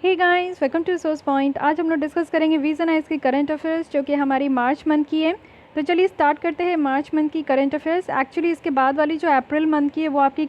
Hey guys, welcome to source point. आज हम लोग डिस्कस करेंगे विजन आइज की करंट अफेयर्स जो कि हमारी मार्च मंथ की है। तो चलिए स्टार्ट करते हैं मार्च मंथ की करंट अफेयर्स। एक्चुअली इसके बाद वाली जो अप्रैल मंथ की है वो आपकी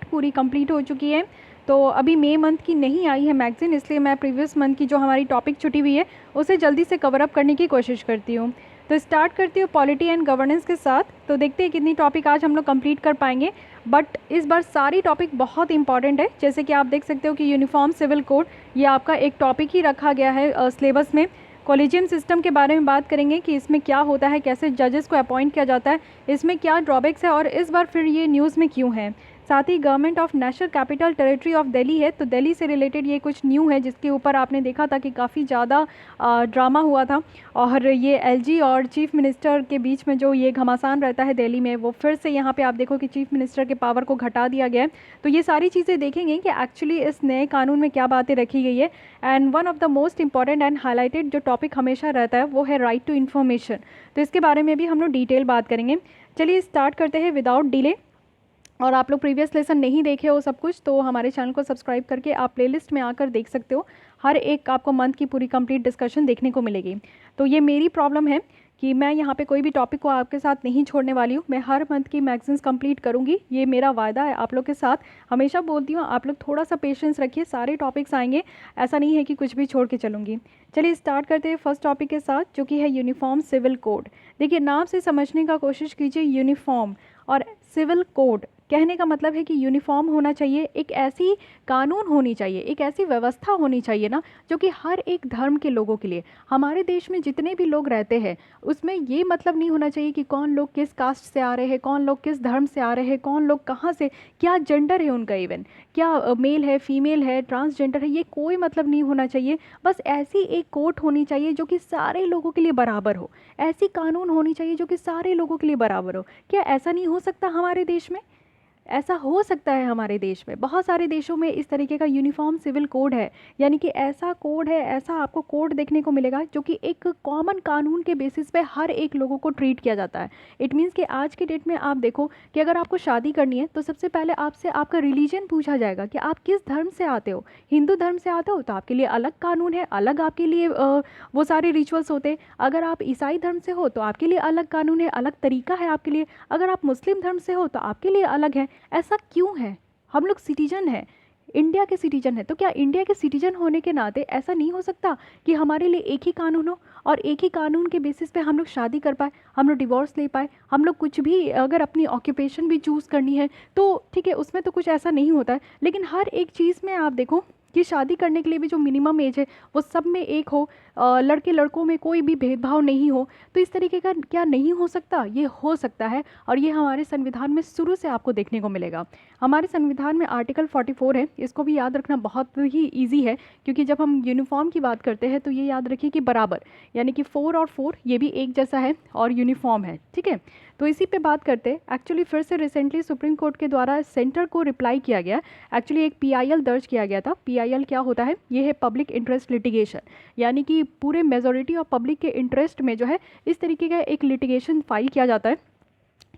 पूरी कंप्लीट हो चुकी है। तो अभी मई मंथ की नहीं आई है मैगजीन, इसलिए मैं प्रीवियस मंथ की जो हमारी टॉपिक छुटी हुई है उसे जल्दी से कवर अप करने की कोशिश करती हूँ। तो स्टार्ट करती हूँ पॉलिटी एंड गवर्नेंस के साथ। तो देखते हैं कितनी टॉपिक आज हम लोग कंप्लीट कर पाएंगे, बट इस बार सारी टॉपिक बहुत इंपॉर्टेंट है। जैसे कि आप देख सकते हो कि यूनिफॉर्म सिविल कोड ये आपका एक टॉपिक ही रखा गया है सिलेबस में। कॉलेजियम सिस्टम के बारे में बात करेंगे कि इसमें क्या होता है, कैसे जजेस को अपॉइंट किया जाता है, इसमें क्या ड्रॉबैक्स है और इस बार फिर ये न्यूज़ में क्यों है। साथ ही government of national capital territory of Delhi है, तो दिल्ली से रिलेटेड ये कुछ न्यू है जिसके ऊपर आपने देखा था कि काफ़ी ज़्यादा ड्रामा हुआ था। और ये एलजी और चीफ मिनिस्टर के बीच में जो ये घमासान रहता है दिल्ली में, वो फिर से यहाँ पे आप देखो कि चीफ मिनिस्टर के पावर को घटा दिया गया है। तो ये सारी चीज़ें देखेंगे कि एक्चुअली इस नए कानून में क्या बातें रखी गई है। And one of the most important and highlighted जो टॉपिक हमेशा रहता है वो है राइट टू इन्फॉर्मेशन। तो इसके बारे में भी हम लोग डिटेल बात करेंगे। चलिए स्टार्ट करते हैं विदाउट डिले। और आप लोग प्रीवियस लेसन नहीं देखे हो सब कुछ, तो हमारे चैनल को सब्सक्राइब करके आप प्लेलिस्ट में आकर देख सकते हो। हर एक आपको मंथ की पूरी कंप्लीट डिस्कशन देखने को मिलेगी। तो ये मेरी प्रॉब्लम है कि मैं यहाँ पे कोई भी टॉपिक को आपके साथ नहीं छोड़ने वाली हूँ। मैं हर मंथ की मैगजीन्स कंप्लीट करूँगी, ये मेरा वायदा है आप लोग के साथ। हमेशा बोलती हूँ आप लोग थोड़ा सा पेशेंस रखिए, सारे टॉपिक्स आएंगे, ऐसा नहीं है कि कुछ भी छोड़ के चलूँगी। चलिए स्टार्ट करते हैं फर्स्ट टॉपिक के साथ जो कि है यूनिफॉर्म सिविल कोड। देखिए नाम से समझने का कोशिश कीजिए। यूनिफॉर्म और सिविल कोड कहने का मतलब है कि यूनिफॉर्म होना चाहिए, एक ऐसी कानून होनी चाहिए, एक ऐसी व्यवस्था होनी चाहिए ना जो कि हर एक धर्म के लोगों के लिए, हमारे देश में जितने भी लोग रहते हैं उसमें ये मतलब नहीं होना चाहिए कि कौन लोग किस कास्ट से आ रहे हैं, कौन लोग किस धर्म से आ रहे हैं, कौन लोग कहाँ से, क्या जेंडर है उनका, इवन क्या मेल है, फीमेल है, ट्रांसजेंडर है, ये कोई मतलब नहीं होना चाहिए। बस ऐसी एक कोर्ट होनी चाहिए जो कि सारे लोगों के लिए बराबर हो, ऐसी कानून होनी चाहिए जो कि सारे लोगों के लिए बराबर हो। क्या ऐसा नहीं हो सकता हमारे देश में? ऐसा हो सकता है हमारे देश में। बहुत सारे देशों में इस तरीके का यूनिफॉर्म सिविल कोड है, यानी कि ऐसा कोड है, ऐसा आपको कोड देखने को मिलेगा जो कि एक कॉमन कानून के बेसिस पे हर एक लोगों को ट्रीट किया जाता है। इट मीन्स कि आज के डेट में आप देखो कि अगर आपको शादी करनी है तो सबसे पहले आपसे आपका रिलीजन पूछा जाएगा कि आप किस धर्म से आते हो। हिंदू धर्म से आते हो तो आपके लिए अलग कानून है, अलग आपके लिए वो सारे रिचुअल्स होते हैं। अगर आप ईसाई धर्म से हो तो आपके लिए अलग कानून है, अलग तरीका है आपके लिए। अगर आप मुस्लिम धर्म से हो तो आपके लिए अलग है। ऐसा क्यों है? हम लोग सिटीजन हैं, इंडिया के सिटीजन है, तो क्या इंडिया के सिटीजन होने के नाते ऐसा नहीं हो सकता कि हमारे लिए एक ही कानून हो और एक ही कानून के बेसिस पे हम लोग शादी कर पाए, हम लोग डिवोर्स ले पाए, हम लोग कुछ भी अगर अपनी ऑक्यूपेशन भी चूज़ करनी है तो ठीक है, उसमें तो कुछ ऐसा नहीं होता है। लेकिन हर एक चीज़ में आप देखो कि शादी करने के लिए भी जो मिनिमम एज है वो सब में एक हो, लड़के लड़कों में कोई भी भेदभाव नहीं हो। तो इस तरीके का क्या नहीं हो सकता? ये हो सकता है, और ये हमारे संविधान में शुरू से आपको देखने को मिलेगा। हमारे संविधान में आर्टिकल 44 है, इसको भी याद रखना बहुत ही ईजी है, क्योंकि जब हम यूनिफॉर्म की बात करते हैं तो ये याद रखिए कि बराबर, यानी कि 4 और 4 ये भी एक जैसा है और यूनिफॉर्म है, ठीक है। तो इसी पे बात करते हैं। एक्चुअली फिर से रिसेंटली सुप्रीम कोर्ट के द्वारा सेंटर को रिप्लाई किया गया। एक्चुअली एक पीआईएल दर्ज किया गया था। पीआईएल क्या होता है? ये है पब्लिक इंटरेस्ट लिटिगेशन, यानी कि पूरे मेजॉरिटी ऑफ पब्लिक के इंटरेस्ट में जो है इस तरीके का एक लिटिगेशन फाइल किया जाता है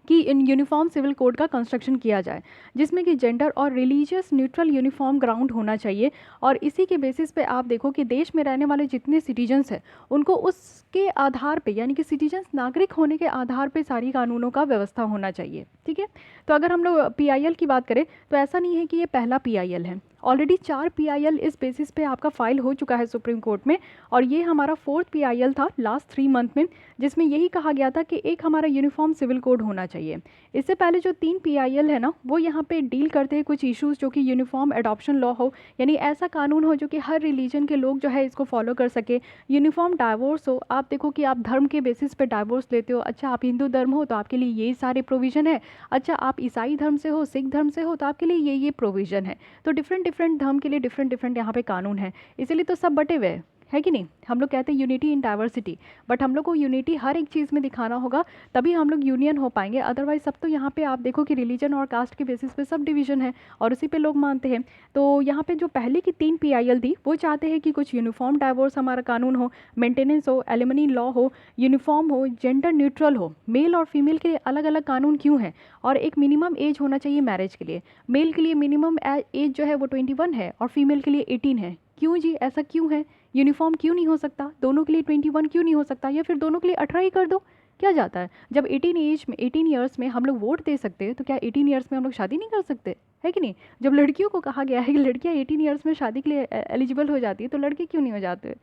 कि इन यूनिफॉर्म सिविल कोड का कंस्ट्रक्शन किया जाए, जिसमें कि जेंडर और रिलीजियस न्यूट्रल यूनिफॉर्म ग्राउंड होना चाहिए। और इसी के बेसिस पे आप देखो कि देश में रहने वाले जितने सिटीजन्स हैं उनको उसके आधार पे, यानी कि सिटीजन्स नागरिक होने के आधार पे सारी कानूनों का व्यवस्था होना चाहिए, ठीक है। तो अगर हम लोग पीआईएल की बात करें तो ऐसा नहीं है कि ये पहला पीआईएल है, ऑलरेडी 4 पीआईएल इस बेसिस पे आपका फाइल हो चुका है सुप्रीम कोर्ट में, और ये हमारा 4th पीआईएल था लास्ट 3 मंथ में, जिसमें यही कहा गया था कि एक हमारा यूनिफॉर्म सिविल कोड होना चाहिए। इससे पहले जो 3 पीआईएल है ना, वो यहाँ पे डील करते हैं कुछ इश्यूज, जो कि यूनिफॉर्म एडॉप्शन लॉ हो, यानी ऐसा कानून हो जो कि हर रिलीजन के लोग जो है इसको फॉलो कर सके। यूनिफॉर्म डाइवोर्स हो, आप देखो कि आप धर्म के बेसिस पे डाइवोर्स लेते हो, अच्छा आप हिंदू धर्म हो तो आपके लिए ये सारे प्रोविज़न है, अच्छा आप ईसाई धर्म से हो, सिख धर्म से हो तो आपके लिए ये प्रोविज़न है। तो डिफरेंट डिफरेंट धर्म के लिए डिफरेंट डिफरेंट यहाँ पे कानून है, इसीलिए तो सब बटे हुए है कि नहीं। हम लोग कहते हैं यूनिटी इन डाइवर्सिटी, बट हम लोग को यूनिटी हर एक चीज़ में दिखाना होगा, तभी हम लोग यूनियन हो पाएंगे। अदरवाइज सब तो यहाँ पे आप देखो कि रिलीजन और कास्ट के बेसिस पे सब डिवीजन है और उसी पे लोग मानते हैं। तो यहाँ पे जो पहले की 3 पीआईएल थी वो चाहते हैं कि कुछ यूनिफॉर्म डाइवोर्स हमारा कानून हो, मेंटेनेंस हो, एलिमनी लॉ हो, यूनिफॉर्म हो, जेंडर न्यूट्रल हो। मेल और फीमेल के लिए अलग अलग कानून क्यों है? और एक मिनिमम एज होना चाहिए मैरिज के लिए। मेल के लिए मिनिमम एज जो है वो 21 है और फीमेल के लिए 18 है। क्यों जी, ऐसा क्यों है? यूनिफॉर्म क्यों नहीं हो सकता? दोनों के लिए 21 क्यों नहीं हो सकता, या फिर दोनों के लिए 18 ही कर दो? क्या जाता है? जब 18 ईयर्स में हम लोग वोट दे सकते हैं, तो क्या 18 ईयर्स में हम लोग शादी नहीं कर सकते? है कि नहीं? जब लड़कियों को कहा गया है कि लड़कियां 18 ईयर्स में शादी के लिए एलिजिबल हो जाती है, तो लड़के क्यों नहीं हो जाते?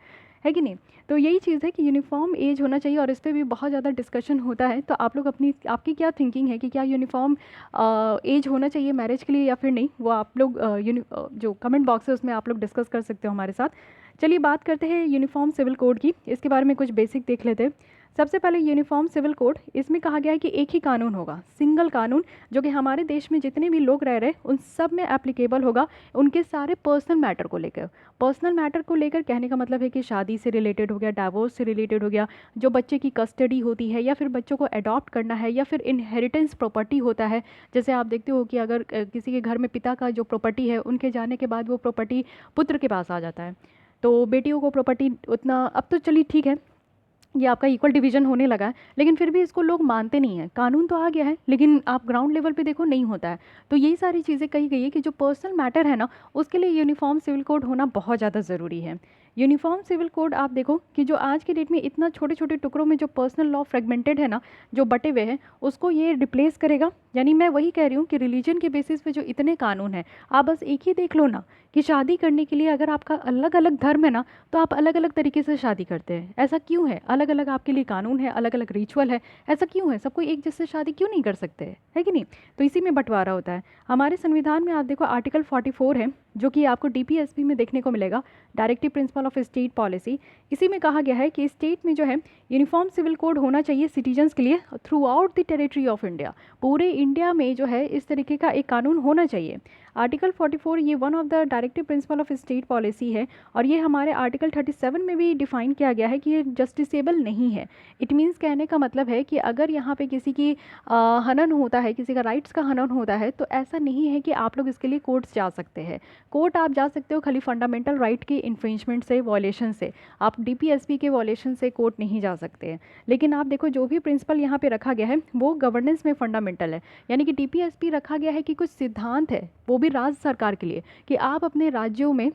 है कि नहीं? तो यही चीज़ है कि यूनिफॉर्म एज होना चाहिए, और इस पर भी बहुत ज़्यादा डिस्कशन होता है। तो आप लोग आपकी क्या थिंकिंग है कि क्या यूनिफॉर्म एज होना चाहिए मैरिज के लिए या फिर नहीं? वो आप लोग जो कमेंट बॉक्स है उसमें आप लोग डिस्कस कर सकते हो हमारे साथ। चलिए बात करते हैं यूनिफॉर्म सिविल कोड की। इसके बारे में कुछ बेसिक देख लेते हैं। सबसे पहले यूनिफॉर्म सिविल कोड, इसमें कहा गया है कि एक ही कानून होगा, सिंगल कानून, जो कि हमारे देश में जितने भी लोग रह रहे हैं उन सब में एप्लीकेबल होगा, उनके सारे पर्सनल मैटर को लेकर। पर्सनल मैटर को लेकर कहने का मतलब है कि शादी से रिलेटेड हो गया, डाइवोर्स से रिलेटेड हो गया, जो बच्चे की कस्टडी होती है, या फिर बच्चों को अडॉप्ट करना है, या फिर इनहेरिटेंस प्रॉपर्टी होता है। जैसे आप देखते हो कि अगर किसी के घर में पिता का जो प्रॉपर्टी है, उनके जाने के बाद वो प्रॉपर्टी पुत्र के पास आ जाता है, तो बेटियों को प्रॉपर्टी उतना, अब तो चलिए ठीक है, ये आपका इक्वल डिवीजन होने लगा है, लेकिन फिर भी इसको लोग मानते नहीं हैं। कानून तो आ गया है, लेकिन आप ग्राउंड लेवल पे देखो नहीं होता है। तो यही सारी चीज़ें कही गई है कि जो पर्सनल मैटर है ना, उसके लिए यूनिफॉर्म सिविल कोड होना बहुत ज़्यादा ज़रूरी है। यूनिफॉर्म सिविल कोड आप देखो कि जो आज के डेट में इतना छोटे छोटे टुकड़ों में जो पर्सनल लॉ फ्रेगमेंटेड है ना, जो बटे हुए हैं, उसको ये रिप्लेस करेगा। यानी मैं वही कह रही हूँ कि रिलीजन के बेसिस पे जो इतने कानून हैं, आप बस एक ही देख लो ना कि शादी करने के लिए अगर आपका अलग अलग धर्म है ना, तो आप अलग अलग तरीके से शादी करते हैं। ऐसा क्यों है? अलग अलग आपके लिए कानून है, अलग अलग रिचुअल है, ऐसा क्यों है? सबको एक जैसे शादी क्यों नहीं कर सकते? है कि नहीं? तो इसी में बंटवारा होता है। हमारे संविधान में आप देखो आर्टिकल 44 है, जो कि आपको डीपीएसपी में देखने को मिलेगा, directive principle of state policy. इसी में कहा गया है कि स्टेट में जो है यूनिफॉर्म सिविल कोड होना चाहिए सिटीजन्स के लिए through out the territory of India. पूरे इंडिया में जो है इस तरीके का एक कानून होना चाहिए। आर्टिकल 44 ये one of the directive principle of state policy है, और ये हमारे आर्टिकल 37 में भी डिफाइन किया गया है कि ये जस्टिसेबल नहीं है। इट मीन्स कहने का मतलब है कि अगर यहाँ पे किसी की हनन होता है, किसी का राइट्स का हनन होता है, तो ऐसा नहीं है कि आप लोग इसके लिए कोर्ट्स जा सकते हैं। कोर्ट आप जा सकते हो खाली फंडामेंटल राइट के इन्फ्रिंचमेंट से, वॉयलेशन से। आप डीपीएसपी के वॉयलेशन से कोर्ट नहीं जा सकते हैं। लेकिन आप देखो जो भी प्रिंसिपल यहाँ पे रखा गया है वो गवर्नेंस में फंडामेंटल है। यानी कि डीपीएसपी रखा गया है कि कुछ सिद्धांत है, वो भी राज्य सरकार के लिए, कि आप अपने राज्यों में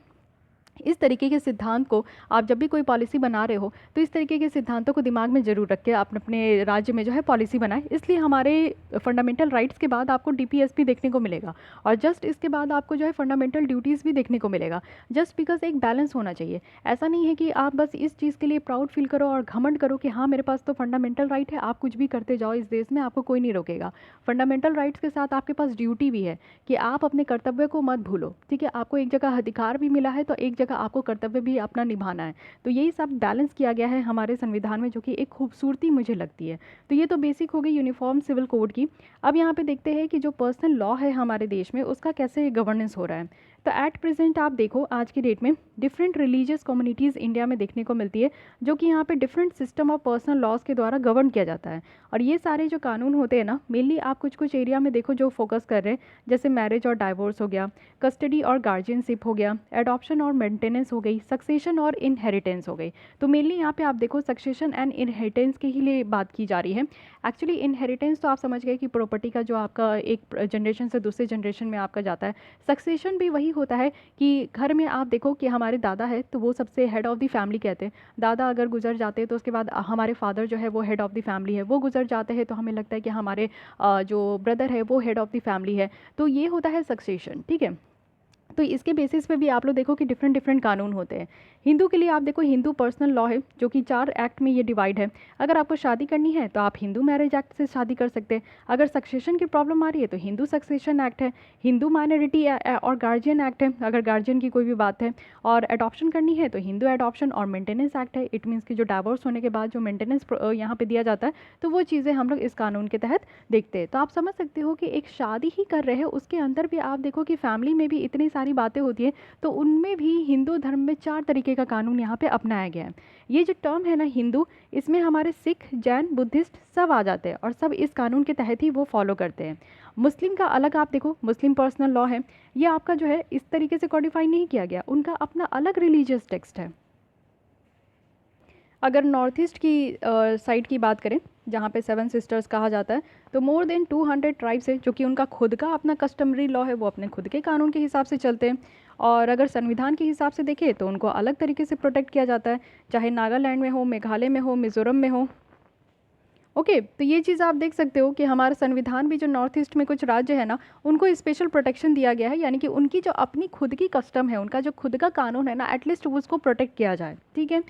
इस तरीके के सिद्धांत को, आप जब भी कोई पॉलिसी बना रहे हो तो इस तरीके के सिद्धांतों को दिमाग में ज़रूर रख के आप अपने राज्य में जो है पॉलिसी बनाएं। इसलिए हमारे फंडामेंटल राइट्स के बाद आपको डीपीएसपी देखने को मिलेगा, और जस्ट इसके बाद आपको जो है फंडामेंटल ड्यूटीज़ भी देखने को मिलेगा। जस्ट बिकॉज एक बैलेंस होना चाहिए। ऐसा नहीं है कि आप बस इस चीज़ के लिए प्राउड फील करो और घमंड करो कि हाँ मेरे पास तो फंडामेंटल राइट है, आप कुछ भी करते जाओ इस देश में, आपको कोई नहीं रोकेगा। फंडामेंटल राइट्स के साथ आपके पास ड्यूटी भी है कि आप अपने कर्तव्य को मत भूलो। ठीक है, आपको एक जगह अधिकार भी मिला है, तो एक जगह आपको कर्तव्य भी अपना निभाना है। तो यही सब बैलेंस किया गया है हमारे संविधान में, जो कि एक खूबसूरती मुझे लगती है। तो ये तो बेसिक हो गई यूनिफॉर्म सिविल कोड की। अब यहाँ पे देखते हैं कि जो पर्सनल लॉ है हमारे देश में, उसका कैसे गवर्नेंस हो रहा है। तो एट प्रेजेंट आप देखो आज की डेट में डिफरेंट रिलीजियस कम्युनिटीज़ इंडिया में देखने को मिलती है, जो कि यहाँ पे different system of personal laws के द्वारा गवर्न किया जाता है। और ये सारे जो कानून होते हैं ना, मेनली आप कुछ कुछ एरिया में देखो जो फोकस कर रहे हैं, जैसे मैरिज और डाइवोर्स हो गया, कस्टडी और गार्जियनशिप हो गया, एडॉप्शन और मेंटेनेंस हो गई, सक्सेशन और इनहेरिटेंस हो गई। तो मेनली यहाँ पे आप देखो सक्सेशन एंड इनहेरिटेंस के ही लिए बात की जा रही है। एक्चुअली इनहेरिटेंस तो आप समझ गए कि प्रॉपर्टी का जो आपका एक जनरेशन से दूसरे जनरेशन में आपका जाता है। सक्सेशन भी वही होता है कि घर में आप देखो कि हमारे दादा है तो वो सबसे हेड ऑफ़ द फैमिली कहते हैं। दादा अगर गुजर जाते हैं तो उसके बाद हमारे फादर जो है वो हेड ऑफ़ द फैमिली है, वो गुजर जाते हैं तो हमें लगता है कि हमारे जो ब्रदर है वो हेड ऑफ़ द फैमिली है। तो ये होता है सक्सेशन। ठीक है, तो इसके बेसिस पे भी आप लोग देखो कि डिफरेंट डिफरेंट कानून होते हैं। हिंदू के लिए आप देखो हिंदू पर्सनल लॉ है, जो कि 4 एक्ट में ये डिवाइड है। अगर आपको शादी करनी है तो आप हिंदू मैरिज एक्ट से शादी कर सकते हैं। अगर सक्सेशन की प्रॉब्लम आ रही है तो हिंदू सक्सेशन एक्ट है। हिंदू माइनॉरिटी और गार्जियन एक्ट है, अगर गार्जियन की कोई भी बात है। और एडॉप्शन करनी है तो हिंदू एडॉप्शन और मेंटेनेंस एक्ट है। इट मीन्स कि जो डाइवोर्स होने के बाद जो मेंटेनेंस यहाँ पे दिया जाता है, तो वो चीज़ें हम लोग इस कानून के तहत देखते हैं। तो आप समझ सकते हो कि एक शादी ही कर रहे हैं, उसके अंदर भी आप देखो कि फैमिली में भी इतनी सारी बातें होती है, तो उनमें भी हिंदू धर्म में 4 तरीके का कानून यहाँ पे अपनाया गया है। ये जो टर्म है ना हिंदू, इसमें हमारे सिख, जैन, बुद्धिस्ट सब आ जाते हैं, और सब इस कानून के तहत ही वो फॉलो करते हैं। मुस्लिम का अलग आप देखो, मुस्लिम पर्सनल लॉ है, ये आपका जो है इस तरीके से कॉडिफाई नहीं किया गया, उनका अपना अलग रिलीजियस टेक्स्ट है। अगर नॉर्थ ईस्ट की साइड की बात करें, जहाँ पे 7 सिस्टर्स कहा जाता है, तो मोर देन 200 ट्राइब्स है, जो कि उनका खुद का अपना कस्टमरी लॉ है, वो अपने खुद के कानून के हिसाब से चलते हैं। और अगर संविधान के हिसाब से देखें तो उनको अलग तरीके से प्रोटेक्ट किया जाता है, चाहे नागालैंड में हो, मेघालय में हो, मिज़ोरम में हो। ओके, तो ये चीज़ आप देख सकते हो कि हमारा संविधान भी जो नॉर्थ ईस्ट में कुछ राज्य है ना, उनको स्पेशल प्रोटेक्शन दिया गया है, यानी कि उनकी जो अपनी खुद की कस्टम है, उनका जो खुद का कानून है ना, एटलीस्ट उसको प्रोटेक्ट किया जाए। ठीक है।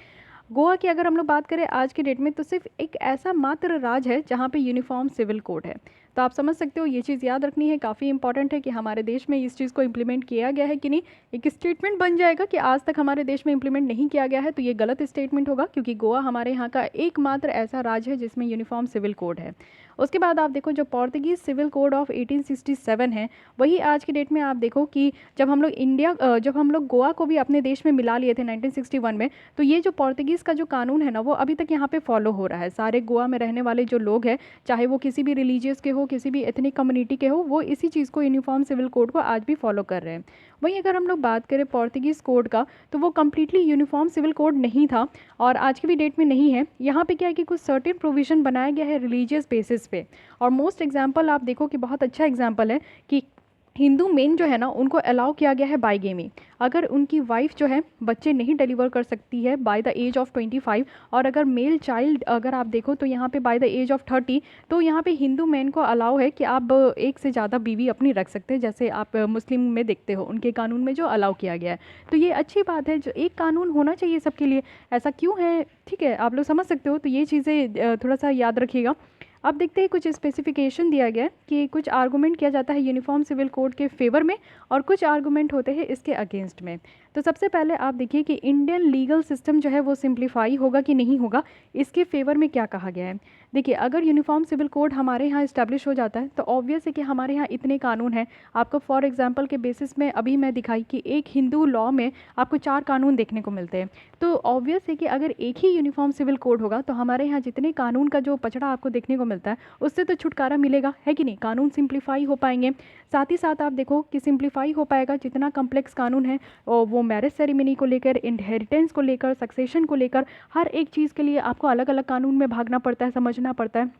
गोवा की अगर हम लोग बात करें आज के डेट में, तो सिर्फ एक ऐसा मात्र राज्य है जहाँ पे यूनिफॉर्म सिविल कोड है। तो आप समझ सकते हो, ये चीज़ याद रखनी है, काफ़ी इंपॉर्टेंट है कि हमारे देश में इस चीज़ को इम्प्लीमेंट किया गया है कि नहीं। एक स्टेटमेंट बन जाएगा कि आज तक हमारे देश में इम्प्लीमेंट नहीं किया गया है, तो ये गलत स्टेटमेंट होगा, क्योंकि गोवा हमारे यहाँ का एकमात्र ऐसा राज्य है जिसमें यूनिफॉर्म सिविल कोड है। उसके बाद आप देखो, जो पोर्तुगीज़ सिविल कोड ऑफ 1867 है, वही आज की डेट में आप देखो कि जब हम लोग गोवा को भी अपने देश में मिला लिए थे 1961 में, तो ये जो पोर्तुगीज़ का जो कानून है ना, वो अभी तक यहाँ पे फॉलो हो रहा है। सारे गोवा में रहने वाले जो लोग हैं, चाहे वो किसी भी रिलीजियस के हो, किसी भी एथनिक कम्युनिटी के हो, वो इसी चीज़ को, यूनिफॉर्म सिविल कोड को आज भी फॉलो कर रहे हैं। वहीं अगर हम लोग बात करें पोर्तुगीज़ कोड का, तो वो कम्प्लीटली यूनिफॉर्म सिविल कोड नहीं था और आज की भी डेट में नहीं है। यहाँ पे क्या है कि कुछ सर्टेन प्रोविज़न बनाया गया है रिलीजियस बेसिस पे। और मोस्ट एग्जांपल आप देखो कि बहुत अच्छा एग्जांपल है कि हिंदू मेन जो है ना, उनको अलाउ किया गया है बाईगेमी। अगर उनकी वाइफ जो है बच्चे नहीं डिलीवर कर सकती है बाय द एज ऑफ 25, और अगर मेल चाइल्ड अगर आप देखो तो यहाँ पे बाय द एज ऑफ 30, तो यहाँ पे हिंदू मेन को अलाउ है कि आप एक से ज़्यादा बीवी अपनी रख सकते हैं, जैसे आप मुस्लिम में देखते हो उनके कानून में जो अलाउ किया गया है। तो ये अच्छी बात है, जो एक कानून होना चाहिए सबके लिए, ऐसा क्यों है, ठीक है, आप लोग समझ सकते हो। तो ये चीज़ें थोड़ा सा याद रखिएगा। अब देखते हैं, कुछ स्पेसिफिकेशन दिया गया है कि कुछ आर्गूमेंट किया जाता है यूनिफॉर्म सिविल कोड के फेवर में और कुछ आर्गूमेंट होते हैं इसके अगेंस्ट में। तो सबसे पहले आप देखिए कि इंडियन लीगल सिस्टम जो है वो सिंप्लीफाई होगा कि नहीं होगा, इसके फेवर में क्या कहा गया है। देखिए, अगर यूनिफॉर्म सिविल कोड हमारे यहाँ इस्टेब्लिश हो जाता है, तो ऑब्वियस है कि हमारे यहाँ इतने कानून हैं। आपको फॉर एग्जांपल के बेसिस में अभी मैं दिखाई कि एक हिंदू लॉ में आपको 4 कानून देखने को मिलते हैं। तो ऑब्वियस है कि अगर एक ही यूनिफॉर्म सिविल कोड होगा, तो हमारे यहाँ जितने कानून का जो पचड़ा आपको देखने को मिलता है, उससे तो छुटकारा मिलेगा, है कि नहीं। कानून सिंप्लीफाई हो पाएंगे। साथ ही साथ आप देखो कि सिंप्लीफाई हो पाएगा, जितना कम्प्लेक्स कानून है, और वो मैरिज सेरेमनी को लेकर, इनहेरिटेंस को लेकर, सक्सेशन को लेकर, हर एक चीज़ के लिए आपको अलग अलग कानून में भागना पड़ता है, समझना पड़ता है।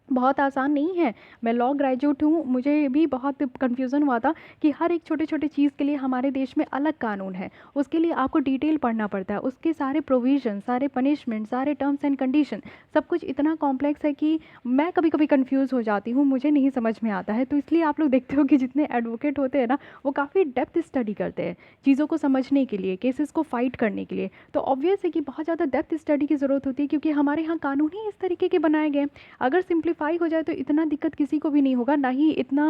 बहुत आसान नहीं है। मैं लॉ ग्रेजुएट हूँ, मुझे भी बहुत कन्फ्यूज़न हुआ था कि हर एक छोटे छोटे चीज़ के लिए हमारे देश में अलग कानून है। उसके लिए आपको डिटेल पढ़ना पड़ता है, उसके सारे प्रोविज़न, सारे पनिशमेंट, सारे टर्म्स एंड कंडीशन, सब कुछ इतना कॉम्प्लेक्स है कि मैं कभी कभी कन्फ्यूज़ हो जाती हूँ, मुझे नहीं समझ में आता है। तो इसलिए आप लोग देखते हो कि जितने एडवोकेट होते हैं ना, वो काफ़ी डेप्थ स्टडी करते हैं चीज़ों को समझने के लिए, केसेस को फाइट करने के लिए। तो ऑब्वियस है कि बहुत ज़्यादा डेप्थ स्टडी की ज़रूरत होती है, क्योंकि हमारे यहाँ कानून ही इस तरीके के बनाए गए। अगर सिंप्लीफाई हो जाए तो इतना दिक्कत किसी को भी नहीं होगा, ना ही इतना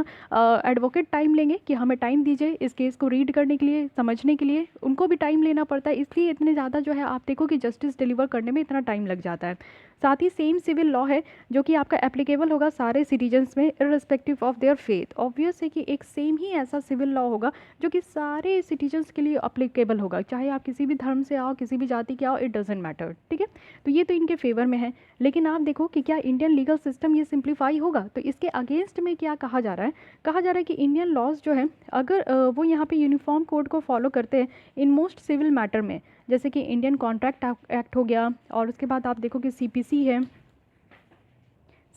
एडवोकेट टाइम लेंगे कि हमें टाइम दीजिए इस केस को रीड करने के लिए, समझने के लिए। उनको भी टाइम लेना पड़ता है, इसलिए इतने ज़्यादा जो है आप देखो कि जस्टिस डिलीवर करने में इतना टाइम लग जाता है। साथ ही सेम सिविल लॉ है जो कि आपका एप्लीकेबल होगा सारे सिटीजन्स में, irrespective of their faith. Obvious है कि एक सेम ही ऐसा सिविल लॉ होगा जो कि सारे सिटीजन्स के लिए अप्लीकेबल होगा, चाहे आप किसी भी धर्म से आओ, किसी भी जाति के आओ, इट डजेंट मैटर। ठीक है, तो ये तो इनके फेवर में है। लेकिन आप देखो कि क्या इंडियन लीगल सिस्टम ये सिंप्लीफाई होगा, तो इसके अगेंस्ट में क्या कहा जा रहा है। कहा जा रहा है कि इंडियन लॉज जो है, अगर वो यहाँ पे यूनिफॉर्म कोड को फॉलो करते हैं इन मोस्ट सिविल मैटर में, जैसे कि इंडियन कॉन्ट्रैक्ट एक्ट हो गया, और उसके बाद आप देखो कि सीपीसी है,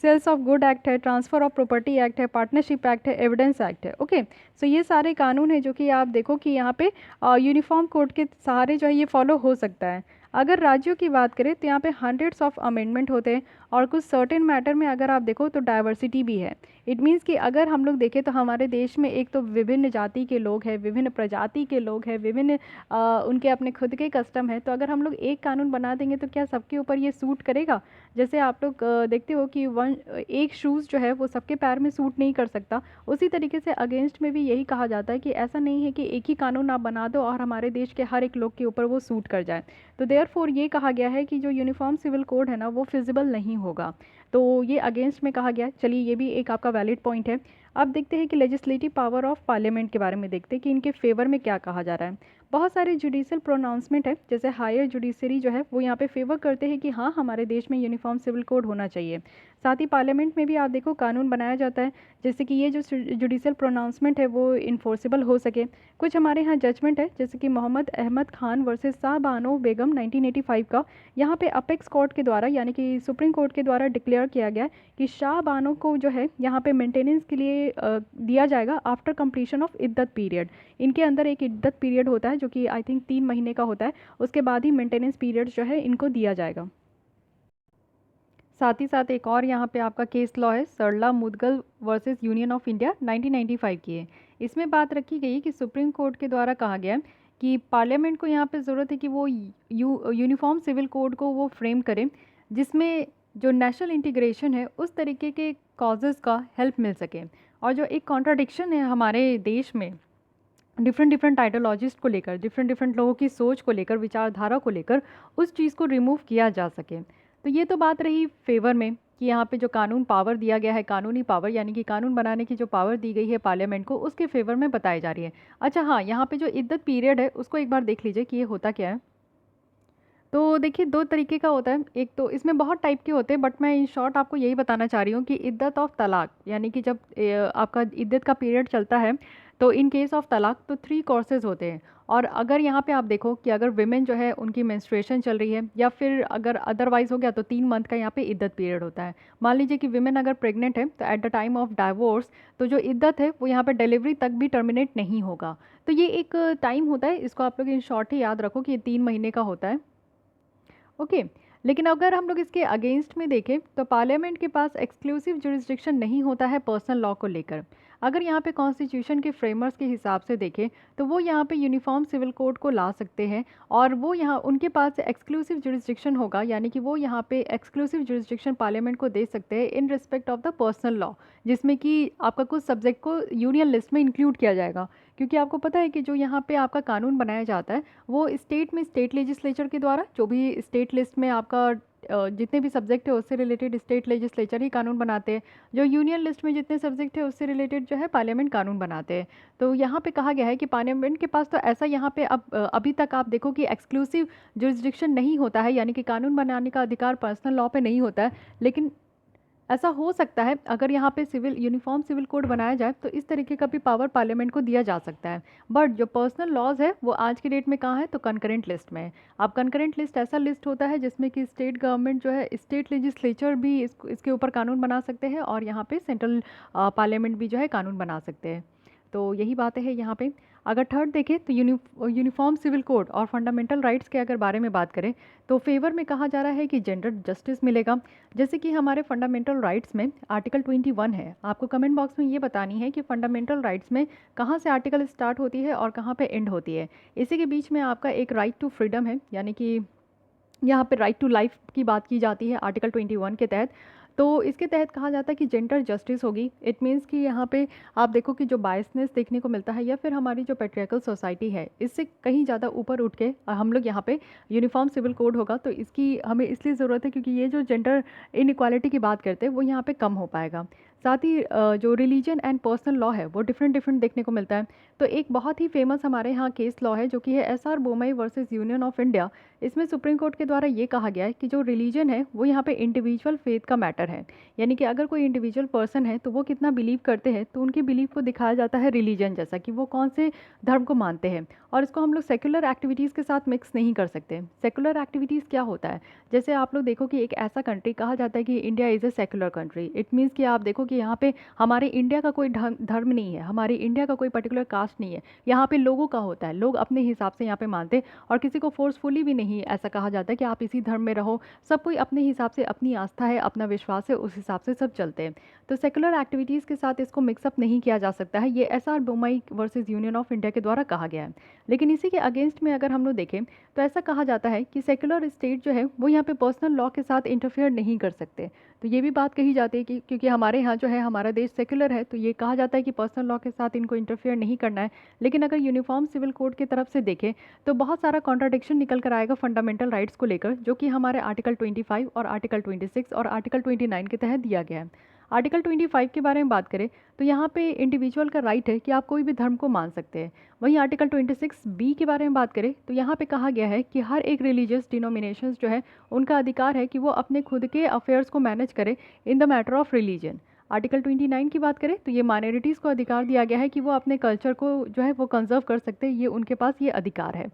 सेल्स ऑफ गुड एक्ट है, ट्रांसफ़र ऑफ प्रॉपर्टी एक्ट है, पार्टनरशिप एक्ट है, एविडेंस एक्ट है। ओके, सो ये सारे कानून हैं जो कि आप देखो कि यहाँ पे यूनिफॉर्म कोड के सहारे जो है ये फॉलो हो सकता है। अगर राज्यों की बात करें तो यहाँ पे हंड्रेड्स ऑफ अमेंडमेंट होते हैं, और कुछ सर्टेन मैटर में अगर आप देखो तो डाइवर्सिटी भी है। इट मीन्स कि अगर हम लोग देखें तो हमारे देश में एक तो विभिन्न जाति के लोग हैं, विभिन्न प्रजाति के लोग हैं, विभिन्न उनके अपने खुद के कस्टम है। तो अगर हम लोग एक कानून बना देंगे तो क्या सबके ऊपर ये सूट करेगा। जैसे आप लोग देखते हो कि एक शूज़ जो है वो सबके पैर में सूट नहीं कर सकता, उसी तरीके से अगेंस्ट में भी यही कहा जाता है कि ऐसा नहीं है कि एक ही कानून आप बना दो और हमारे देश के हर एक लोग के ऊपर वो सूट कर जाए। तो देयरफॉर ये कहा गया है कि जो यूनिफॉर्म सिविल कोड है ना, वो फिजिबल नहीं होगा। तो ये अगेंस्ट में कहा गया। चलिए, ये भी एक आपका वैलिड पॉइंट है। अब देखते हैं कि लेजिस्लेटिव पावर ऑफ पार्लियामेंट के बारे में देखते हैं कि इनके फेवर में क्या कहा जा रहा है। बहुत सारे जुडिशियल प्रोनाउंसमेंट है, जैसे हायर जुडिशरी जो है वो यहाँ पे फेवर करते हैं कि हाँ, हमारे देश में यूनिफॉर्म सिविल कोड होना चाहिए। साथ ही पार्लियामेंट में भी आप देखो कानून बनाया जाता है, जैसे कि ये जो जुडिशियल प्रोनाउंसमेंट है वो इन्फोर्सिबल हो सके। कुछ हमारे यहाँ जजमेंट है, जैसे कि मोहम्मद अहमद खान वर्सेस शाह बानो बेगम 1985 का, यहाँ पे अपेक्स कोर्ट के द्वारा यानी कि सुप्रीम कोर्ट के द्वारा डिक्लेयर किया गया कि शाह बानो को जो है यहाँ पे मेंटेनेंस के लिए दिया जाएगा आफ्टर कंप्लीशन ऑफ इद्दत पीरियड। इनके अंदर एक इद्दत पीरियड होता है जो कि आई थिंक 3 महीने का होता है, उसके बाद ही मेंटेनेंस पीरियड जो है इनको दिया जाएगा। साथ ही साथ एक और यहाँ पे आपका केस लॉ है, Sarla Mudgal versus Union of India 1995 की है। इसमें बात रखी गई कि सुप्रीम कोर्ट के द्वारा कहा गया कि पार्लियामेंट को यहाँ पे ज़रूरत है कि वो यूनिफॉर्म सिविल कोड को वो फ्रेम करें जिसमें जो नेशनल इंटीग्रेशन है उस तरीके के कॉजेज़ का हेल्प मिल सके। और जो एक कॉन्ट्राडिक्शन है हमारे देश में डिफरेंट डिफरेंट आइडियोलॉजिस्ट को लेकर, डिफरेंट डिफरेंट लोगों की सोच को लेकर, विचारधारा को लेकर, उस चीज़ को रिमूव किया जा सके। तो ये तो बात रही फेवर में कि यहाँ पे जो कानून पावर दिया गया है, कानूनी पावर यानी कि कानून बनाने की जो पावर दी गई है पार्लियामेंट को, उसके फेवर में बताई जा रही है। अच्छा हाँ, यहाँ पे जो इद्दत पीरियड है उसको एक बार देख लीजिए कि ये होता क्या है। तो देखिए 2 तरीके का होता है, एक तो इसमें बहुत टाइप के होते हैं बट मैं इन शॉर्ट आपको यही बताना चाह रही हूँ कि इद्दत ऑफ तलाक यानी कि जब आपका इद्दत का पीरियड चलता है तो इन केस ऑफ तलाक तो 3 कोर्सेज होते हैं। और अगर यहाँ पे आप देखो कि अगर विमेन जो है उनकी मेंस्ट्रुएशन चल रही है या फिर अगर अदरवाइज हो गया तो 3 मंथ का यहाँ पे इद्दत पीरियड होता है। मान लीजिए कि विमेन अगर प्रेग्नेंट है तो at the time of divorce तो जो इद्दत है वो यहाँ पे डिलीवरी तक भी टर्मिनेट नहीं होगा। तो ये एक टाइम होता है, इसको आप लोग इन शॉर्ट ही याद रखो कि ये 3 महीने का होता है। ओके, लेकिन अगर हम लोग इसके अगेंस्ट में देखें तो पार्लियामेंट के पास एक्सक्लूसिव जुरिस्डिक्शन नहीं होता है पर्सनल लॉ को लेकर। अगर यहाँ पे कॉन्स्टिट्यूशन के फ्रेमर्स के हिसाब से देखें तो वो यहाँ पे यूनिफॉर्म सिविल कोड को ला सकते हैं और वो यहाँ उनके पास एक्सक्लूसिव जुरिस्डिक्शन होगा, यानी कि वो यहाँ पे एक्सक्लूसिव जुरिस्डिक्शन पार्लियामेंट को दे सकते हैं in respect of the personal law, जिसमें कि आपका कुछ सब्जेक्ट को यूनियन लिस्ट में इंक्लूड किया जाएगा। क्योंकि आपको पता है कि जो यहाँ पे आपका कानून बनाया जाता है वो स्टेट में स्टेट लेजिस्लेचर के द्वारा, जो भी स्टेट लिस्ट में आपका जितने भी सब्जेक्ट है उससे रिलेटेड स्टेट लेजिस्लेचर ही कानून बनाते हैं, जो यूनियन लिस्ट में जितने सब्जेक्ट है उससे रिलेटेड जो है पार्लियामेंट कानून बनाते हैं। तो यहाँ पे कहा गया है कि पार्लियामेंट के पास तो ऐसा यहाँ पे अब अभी तक आप देखो कि एक्सक्लूसिव जुरिस्डिक्शन नहीं होता है, यानी कि कानून बनाने का अधिकार पर्सनल लॉ पे नहीं होता है। लेकिन ऐसा हो सकता है अगर यहाँ पे सिविल यूनिफॉर्म सिविल कोड बनाया जाए तो इस तरीके का भी पावर पार्लियामेंट को दिया जा सकता है। बट जो पर्सनल लॉज है वो आज की डेट में कहाँ है तो कंकरेंट लिस्ट में है। अब कंकरेंट लिस्ट ऐसा लिस्ट होता है जिसमें कि स्टेट गवर्नमेंट जो है, स्टेट लेजिस्लेचर भी इसके ऊपर कानून बना सकते हैं और यहाँ पे सेंट्रल पार्लियामेंट भी जो है कानून बना सकते हैं। तो यही बातें हैं यहाँ पे। अगर थर्ड देखें तो यूनिफॉर्म सिविल कोड और फंडामेंटल राइट्स के अगर बारे में बात करें तो फेवर में कहा जा रहा है कि जेंडर जस्टिस मिलेगा। जैसे कि हमारे फंडामेंटल राइट्स में आर्टिकल 21 है, आपको कमेंट बॉक्स में ये बतानी है कि फंडामेंटल राइट्स में कहाँ से आर्टिकल स्टार्ट होती है और कहाँ पे एंड होती है। इसी के बीच में आपका एक राइट टू फ्रीडम है, यानी कि यहाँ पे राइट टू लाइफ की बात की जाती है आर्टिकल 21 के तहत। तो इसके तहत कहा जाता है कि जेंडर जस्टिस होगी। इट मीन्स कि यहाँ पे आप देखो कि जो बायसनेस देखने को मिलता है या फिर हमारी जो पेट्रियार्कल सोसाइटी है इससे कहीं ज़्यादा ऊपर उठ के हम लोग यहाँ पे यूनिफॉर्म सिविल कोड होगा। तो इसकी हमें इसलिए ज़रूरत है क्योंकि ये जो जेंडर इनइक्वालिटी की बात करते हैं वो यहाँ पे कम हो पाएगा। साथ ही जो रिलीजन एंड पर्सनल लॉ है वो डिफरेंट डिफरेंट देखने को मिलता है। तो एक बहुत ही फेमस हमारे यहाँ केस लॉ है जो कि है SR Bommai versus Union of India. इसमें सुप्रीम कोर्ट के द्वारा ये कहा गया है कि जो रिलीजन है वो यहाँ पे इंडिविजुअल फेथ का मैटर है, यानी कि अगर कोई इंडिविजुअल पर्सन है तो वो कितना बिलीव करते हैं तो उनके बिलीव को दिखाया जाता है रिलीजन जैसा, कि वो कौन से धर्म को मानते हैं। और इसको हम लोग सेक्युलर एक्टिविटीज़ के साथ मिक्स नहीं कर सकते। सेक्युलर एक्टिविटीज़ क्या होता है, जैसे आप लोग देखो कि एक ऐसा कंट्री कहा जाता है कि India is a secular country. It means कि आप देखो कि यहाँ पे हमारे इंडिया का कोई धर्म नहीं है, हमारी इंडिया का कोई पर्टिकुलर कास्ट नहीं है, यहाँ पे लोगों का होता है, लोग अपने हिसाब से यहाँ पे मानते हैं और किसी को फोर्सफुली भी नहीं ऐसा कहा जाता है कि आप इसी धर्म में रहो। सब कोई अपने हिसाब से, अपनी आस्था है, अपना विश्वास है, उस हिसाब से सब चलते हैं। तो सेक्युलर एक्टिविटीज़ के साथ इसको मिक्सअप नहीं किया जा सकता है। ये SR Bommai versus Union of India के द्वारा कहा गया है। लेकिन इसी के अगेंस्ट में अगर हम लोग देखें तो ऐसा कहा जाता है कि सेक्युलर स्टेट जो है वो यहाँ पे पर्सनल लॉ के साथ इंटरफेयर नहीं कर सकते। तो ये भी बात कही जाती है कि क्योंकि हमारे यहाँ जो है हमारा देश सेक्युलर है तो ये कहा जाता है कि पर्सनल लॉ के साथ इनको इंटरफेयर नहीं करना है। लेकिन अगर यूनिफॉर्म सिविल कोड की तरफ से देखें तो बहुत सारा कॉन्ट्राडिक्शन निकल कर आएगा फंडामेंटल राइट्स को लेकर, जो कि हमारे आर्टिकल 25 और आर्टिकल 26 और आर्टिकल 29 के तहत दिया गया है। आर्टिकल 25 के बारे में बात करें तो यहाँ पे इंडिविजुअल का राइट है कि आप कोई भी धर्म को मान सकते हैं। वहीं आर्टिकल 26B के बारे में बात करें तो यहाँ पे कहा गया है कि हर एक रिलीजियस डिनोमिनेशंस जो है उनका अधिकार है कि वो अपने खुद के अफेयर्स को मैनेज करें in the matter of religion. Article 29 की बात करें तो ये माइनॉरिटीज़ को अधिकार दिया गया है कि वो अपने कल्चर को जो है वो कंजर्व कर सकते हैं, ये उनके पास ये अधिकार है।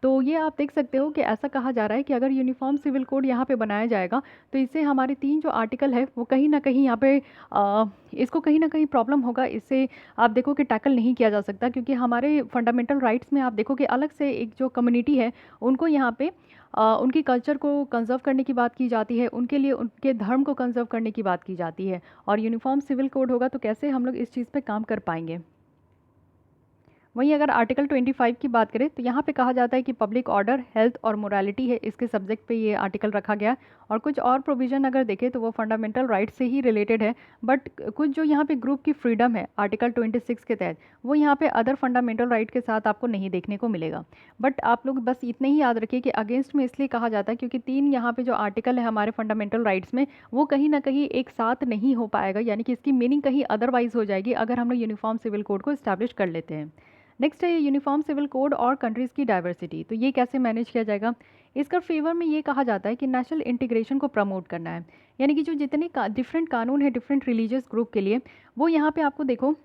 तो ये आप देख सकते हो कि ऐसा कहा जा रहा है कि अगर यूनिफॉर्म सिविल कोड यहाँ पे बनाया जाएगा तो इससे हमारे 3 जो आर्टिकल है वो कहीं ना कहीं यहाँ पे इसको कहीं ना कहीं प्रॉब्लम होगा। इससे आप देखो कि टैकल नहीं किया जा सकता, क्योंकि हमारे फंडामेंटल राइट्स में आप देखो कि अलग से एक जो कम्युनिटी है उनको यहाँ पे उनकी कल्चर को कंजर्व करने की बात की जाती है, उनके लिए उनके धर्म को कंजर्व करने की बात की जाती है। और यूनिफॉर्म सिविल कोड होगा तो कैसे हम लोग इस चीज़ पे काम कर पाएंगे। वहीं अगर आर्टिकल 25 की बात करें तो यहाँ पे कहा जाता है कि पब्लिक ऑर्डर, हेल्थ और मोरालिटी है, इसके सब्जेक्ट पे ये आर्टिकल रखा गया। और कुछ और प्रोविज़न अगर देखें तो वो फंडामेंटल राइट से ही रिलेटेड है, बट कुछ जो यहाँ पे ग्रुप की फ्रीडम है आर्टिकल 26 के तहत वो यहाँ पे अदर फंडामेंटल राइट के साथ आपको नहीं देखने को मिलेगा। बट आप लोग बस इतने ही याद रखिए कि अगेंस्ट में इसलिए कहा जाता है क्योंकि 3 यहाँ पे जो आर्टिकल है हमारे फंडामेंटल राइट्स में वो कहीं ना कहीं एक साथ नहीं हो पाएगा, यानी कि इसकी मीनिंग कहीं अदरवाइज हो जाएगी अगर हम लोग यूनिफॉर्म सिविल कोड को इस्टेब्लिश कर लेते हैं। नेक्स्ट है यूनिफॉर्म सिविल कोड और कंट्रीज़ की डाइवर्सिटी। तो ये कैसे मैनेज किया जाएगा? इसका फेवर में ये कहा जाता है कि नेशनल इंटीग्रेशन को प्रमोट करना है, यानी कि जो जितने डिफरेंट कानून है डिफरेंट रिलीजियस ग्रुप के लिए, वो यहाँ पे आपको देखो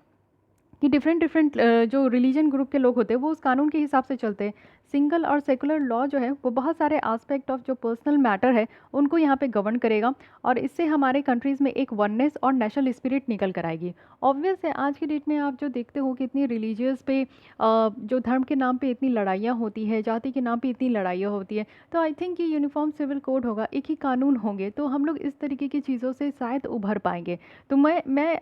कि डिफरेंट डिफरेंट जो रिलीजन ग्रुप के लोग होते हैं वो उस कानून के हिसाब से चलते हैं। सिंगल और सेकुलर लॉ जो है वो बहुत सारे एस्पेक्ट ऑफ जो पर्सनल मैटर है उनको यहाँ पे गवर्न करेगा, और इससे हमारे कंट्रीज़ में एक वननेस और नेशनल स्पिरिट निकल कर आएगी। ऑब्वियस है आज की डेट में आप जो देखते हो कि इतनी रिलीजियस पे जो धर्म के नाम पे इतनी लड़ाइयाँ होती है, जाति के नाम पे इतनी लड़ाइयाँ होती है, तो आई थिंक ये यूनिफॉर्म सिविल कोड होगा, एक ही कानून होंगे तो हम लोग इस तरीके की चीज़ों से शायद उभर पाएंगे। तो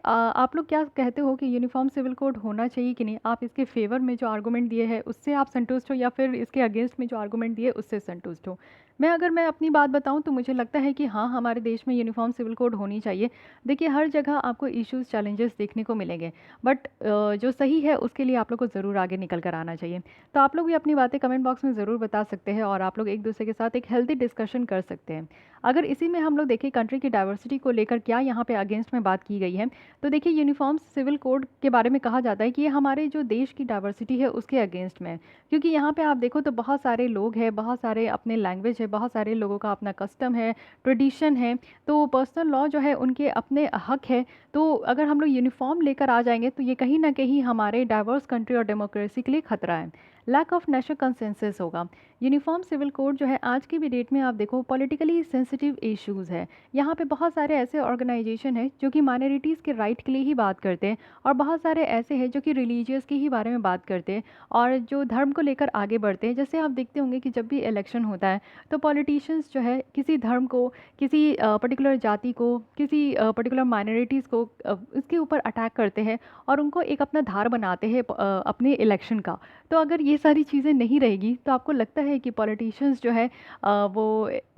आप लोग क्या कहते हो कि यूनिफॉर्म सिविल कोड होना चाहिए कि नहीं? आप इसके फेवर में जो आर्गूमेंट दिए हैं उससे आप संतुष्ट हो या फिर इसके अगेंस्ट में जो आर्गूमेंट दिए उससे संतुष्ट हो? अगर मैं अपनी बात बताऊं तो मुझे लगता है कि हाँ, हमारे देश में यूनिफॉर्म सिविल कोड होनी चाहिए। देखिए हर जगह आपको इश्यूज चैलेंजेस देखने को मिलेंगे, बट जो सही है उसके लिए आप लोग को ज़रूर आगे निकल कर आना चाहिए। तो आप लोग भी अपनी बातें कमेंट बॉक्स में ज़रूर बता सकते हैं और आप लोग एक दूसरे के साथ एक हेल्दी डिस्कशन कर सकते हैं। अगर इसी में हम लोग देखें कंट्री की डाइवर्सिटी को लेकर क्या यहाँ पे अगेंस्ट में बात की गई है, तो देखिए यूनिफॉर्म सिविल कोड के बारे में कहा जाता है कि ये हमारे जो देश की डाइवर्सिटी है उसके अगेंस्ट में है। क्योंकि यहाँ पे आप देखो तो बहुत सारे लोग हैं, बहुत सारे अपने लैंग्वेज है, बहुत सारे लोगों का अपना कस्टम है, ट्रेडिशन है, तो पर्सनल लॉ जो है उनके अपने हक है। तो अगर हम लोग यूनिफॉर्म लेकर आ जाएंगे तो ये कहीं ना कहीं हमारे डाइवर्स कंट्री और डेमोक्रेसी के लिए खतरा है। लैक ऑफ नेशनल कंसेंसस होगा। यूनिफॉर्म सिविल कोड जो है आज की भी डेट में आप देखो पॉलिटिकली सेंसिटिव इश्यूज़ है। यहाँ पे बहुत सारे ऐसे ऑर्गेनाइजेशन हैं जो कि माइनॉरिटीज़ के राइट के लिए ही बात करते हैं, और बहुत सारे ऐसे हैं जो कि रिलीजियस के ही बारे में बात करते हैं और जो धर्म को लेकर आगे बढ़ते हैं। जैसे आप देखते होंगे कि जब भी इलेक्शन होता है तो पॉलिटिशियंस जो है किसी धर्म को, किसी पर्टिकुलर जाति को, किसी पर्टिकुलर माइनॉरिटीज़ को इसके ऊपर अटैक करते हैं और उनको एक अपना धार बनाते हैं अपने इलेक्शन का। तो अगर ये सारी चीज़ें नहीं रहेगी तो आपको लगता है कि पॉलिटिशियंस जो है वो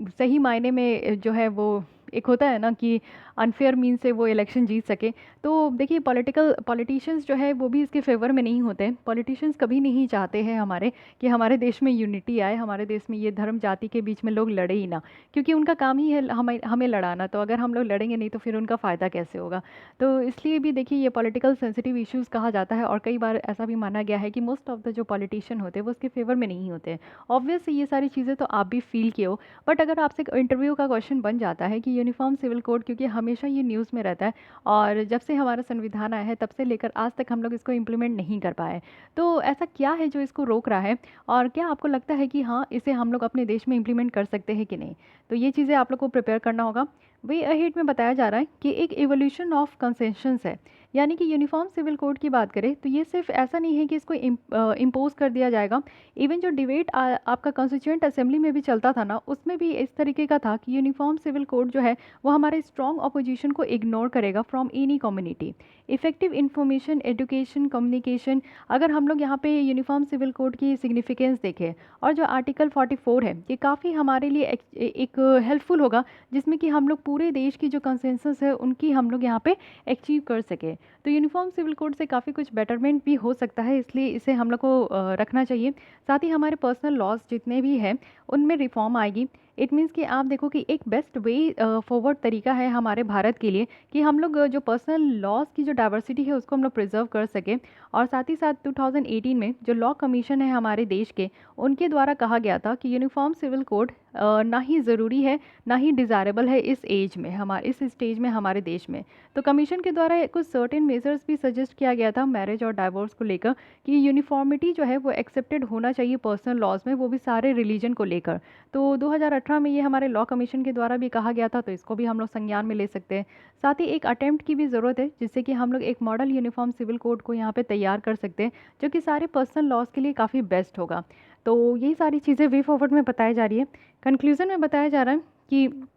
सही मायने में जो है वो एक होता है ना कि अनफेयर मीन से वो इलेक्शन जीत सके। तो देखिए पॉलिटिशियंस जो है वो भी इसके फेवर में नहीं होते हैं। पॉलिटिशियंस कभी नहीं चाहते हैं हमारे कि हमारे देश में यूनिटी आए, हमारे देश में ये धर्म जाति के बीच में लोग लड़े ही ना, क्योंकि उनका काम ही है हमें लड़ाना। तो अगर हम लोग लड़ेंगे नहीं तो फिर उनका फ़ायदा कैसे होगा? तो इसलिए भी देखिए ये पॉलिटिकल सेंसिटिव इश्यूज़ कहा जाता है, और कई बार ऐसा भी माना गया है कि मोस्ट ऑफ द जो पॉलिटिशियन होते हैं वो उसके फेवर में नहीं होते हैं। ऑब्वियसली ये सारी चीज़ें तो आप भी फील किए हो, बट अगर आपसे इंटरव्यू का क्वेश्चन बन जाता है कि यूनिफॉर्म सिविल कोड, क्योंकि हमेशा ये न्यूज़ में रहता है और जब से हमारा संविधान आया है तब से लेकर आज तक हम लोग इसको इम्प्लीमेंट नहीं कर पाए, तो ऐसा क्या है जो इसको रोक रहा है? और क्या आपको लगता है कि हाँ, इसे हम लोग अपने देश में इम्प्लीमेंट कर सकते हैं कि नहीं? तो ये चीज़ें आप लोग को प्रिपेयर करना होगा। वे अहेड में बताया जा रहा है कि एक एवोल्यूशन ऑफ कंसेंशंस है, यानी कि यूनिफॉर्म सिविल कोड की बात करें तो ये सिर्फ ऐसा नहीं है कि इसको इम्पोज कर दिया जाएगा। इवन जो डिबेट आपका कॉन्स्टिट्यूएंट असेंबली में भी चलता था ना, उसमें भी इस तरीके का था कि यूनिफॉर्म सिविल कोड जो है वो हमारे स्ट्रॉन्ग अपोजिशन को इग्नोर करेगा from any community. Effective information, education, communication, अगर हम लोग यहाँ पे यूनिफॉर्म सिविल कोड की सिग्निफिकेंस देखें, और जो आर्टिकल 44 है ये काफ़ी हमारे लिए एक हेल्पफुल होगा, जिसमें कि हम लोग पूरे देश की जो कंसेंसस है उनकी हम लोग यहाँ पे अचीव कर सके। तो यूनिफॉर्म सिविल कोड से काफ़ी कुछ बेटरमेंट भी हो सकता है, इसलिए इसे हम लोग को रखना चाहिए। साथ ही हमारे पर्सनल लॉज जितने भी हैं उनमें रिफॉर्म आएगी। इट मीन्स कि आप देखो कि एक बेस्ट वे फॉरवर्ड तरीका है हमारे भारत के लिए कि हम लोग जो पर्सनल लॉज की जो डाइवर्सिटी है उसको हम लोग प्रिजर्व कर सकें। और साथ ही साथ 2018 में जो लॉ कमीशन है हमारे देश के, उनके द्वारा कहा गया था कि यूनिफॉर्म सिविल कोड ना ही ज़रूरी है ना ही डिज़ायरेबल है इस एज में, हमारे इस स्टेज में हमारे देश में। तो कमीशन के द्वारा कुछ सर्टेन मेजर्स भी सजेस्ट किया गया था मैरिज और डाइवोर्स को लेकर कि यूनिफॉर्मिटी जो है वो एक्सेप्टेड होना चाहिए पर्सनल लॉज में, वो भी सारे रिलीजन को लेकर। तो 2018 में ये हमारे लॉ कमीशन के द्वारा भी कहा गया था, तो इसको भी हम लोग संज्ञान में ले सकते हैं। साथ ही एक अटेम्प्ट की भी ज़रूरत है जिससे कि हम लोग एक मॉडल यूनिफॉर्म सिविल कोड को यहाँ पे तैयार कर सकते हैं जो कि सारे पर्सनल लॉज के लिए काफ़ी बेस्ट होगा। तो यही सारी चीज़ें वे फॉरवर्ड में बताई जा रही है। कंक्लूजन में बताया जा रहा है कि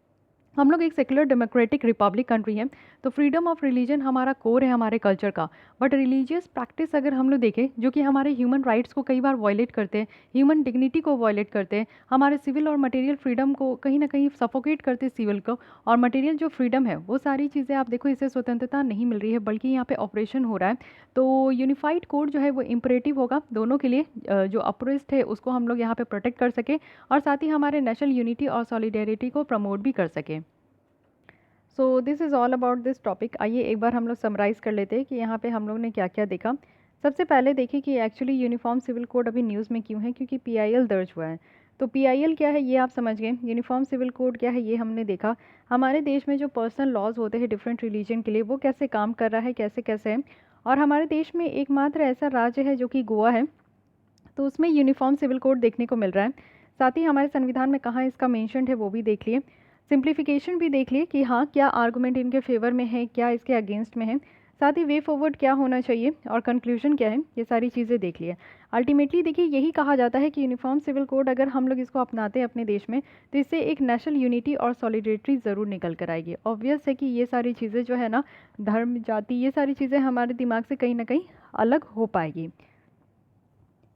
हम लोग एक सेक्युलर डेमोक्रेटिक रिपब्लिक कंट्री है, तो फ्रीडम ऑफ रिलीजन हमारा कोर है हमारे कल्चर का। बट रिलीजियस प्रैक्टिस अगर हम लोग देखें जो कि हमारे ह्यूमन राइट्स को कई बार वायलेट करते हैं, ह्यूमन डिग्निटी को वायलेट करते हैं, हमारे सिविल और मटेरियल फ्रीडम को कहीं ना कहीं सफोकेट करते हैं सिविल को, और मटेरियल जो फ्रीडम है वो सारी चीज़ें आप देखो इससे स्वतंत्रता नहीं मिल रही है बल्कि यहाँ पे ऑपरेशन हो रहा है। तो यूनिफाइड कोड जो है वो इम्परेटिव होगा दोनों के लिए, जो अप्रेस्ड है उसको हम लोग यहाँ पे प्रोटेक्ट कर सके और साथ ही हमारे नेशनल यूनिटी और सॉलिडेरिटी को प्रमोट भी कर सके। So this is all about this topic. आइए एक बार हम लोग समराइज़ कर लेते हैं कि यहाँ पे हम लोग ने क्या क्या देखा। सबसे पहले देखिए कि एक्चुअली यूनिफॉर्म सिविल कोड अभी न्यूज़ में क्यों है, क्योंकि पीआईएल दर्ज हुआ है। तो पीआईएल क्या है ये आप समझ गए, यूनिफॉर्म सिविल कोड क्या है ये हमने देखा। हमारे देश में जो पर्सनल लॉज होते हैं डिफरेंट रिलीजन के लिए वो कैसे काम कर रहा है, कैसे कैसे है। और हमारे देश में एकमात्र ऐसा राज्य है जो कि गोवा है, तो उसमें यूनिफॉर्म सिविल कोड देखने को मिल रहा है। साथ ही हमारे संविधान में कहाँ इसका मेंशन्ड है वो भी देख लिए, सिंप्लीफिकेशन भी देख लिए कि हाँ क्या आर्गूमेंट इनके फेवर में है, क्या इसके अगेंस्ट में है, साथ ही वे फॉरवर्ड क्या होना चाहिए और कंक्लूजन क्या है, ये सारी चीज़ें देख लिए। अल्टीमेटली देखिए यही कहा जाता है कि यूनिफॉर्म सिविल कोड अगर हम लोग इसको अपनाते हैं अपने देश में तो इससे एक नेशनल यूनिटी और सॉलिडेरिटी ज़रूर निकल कर आएगी। ऑब्वियस है कि ये सारी चीज़ें जो है ना, धर्म जाति ये सारी चीज़ें हमारे दिमाग से कहीं ना कहीं अलग हो पाएगी।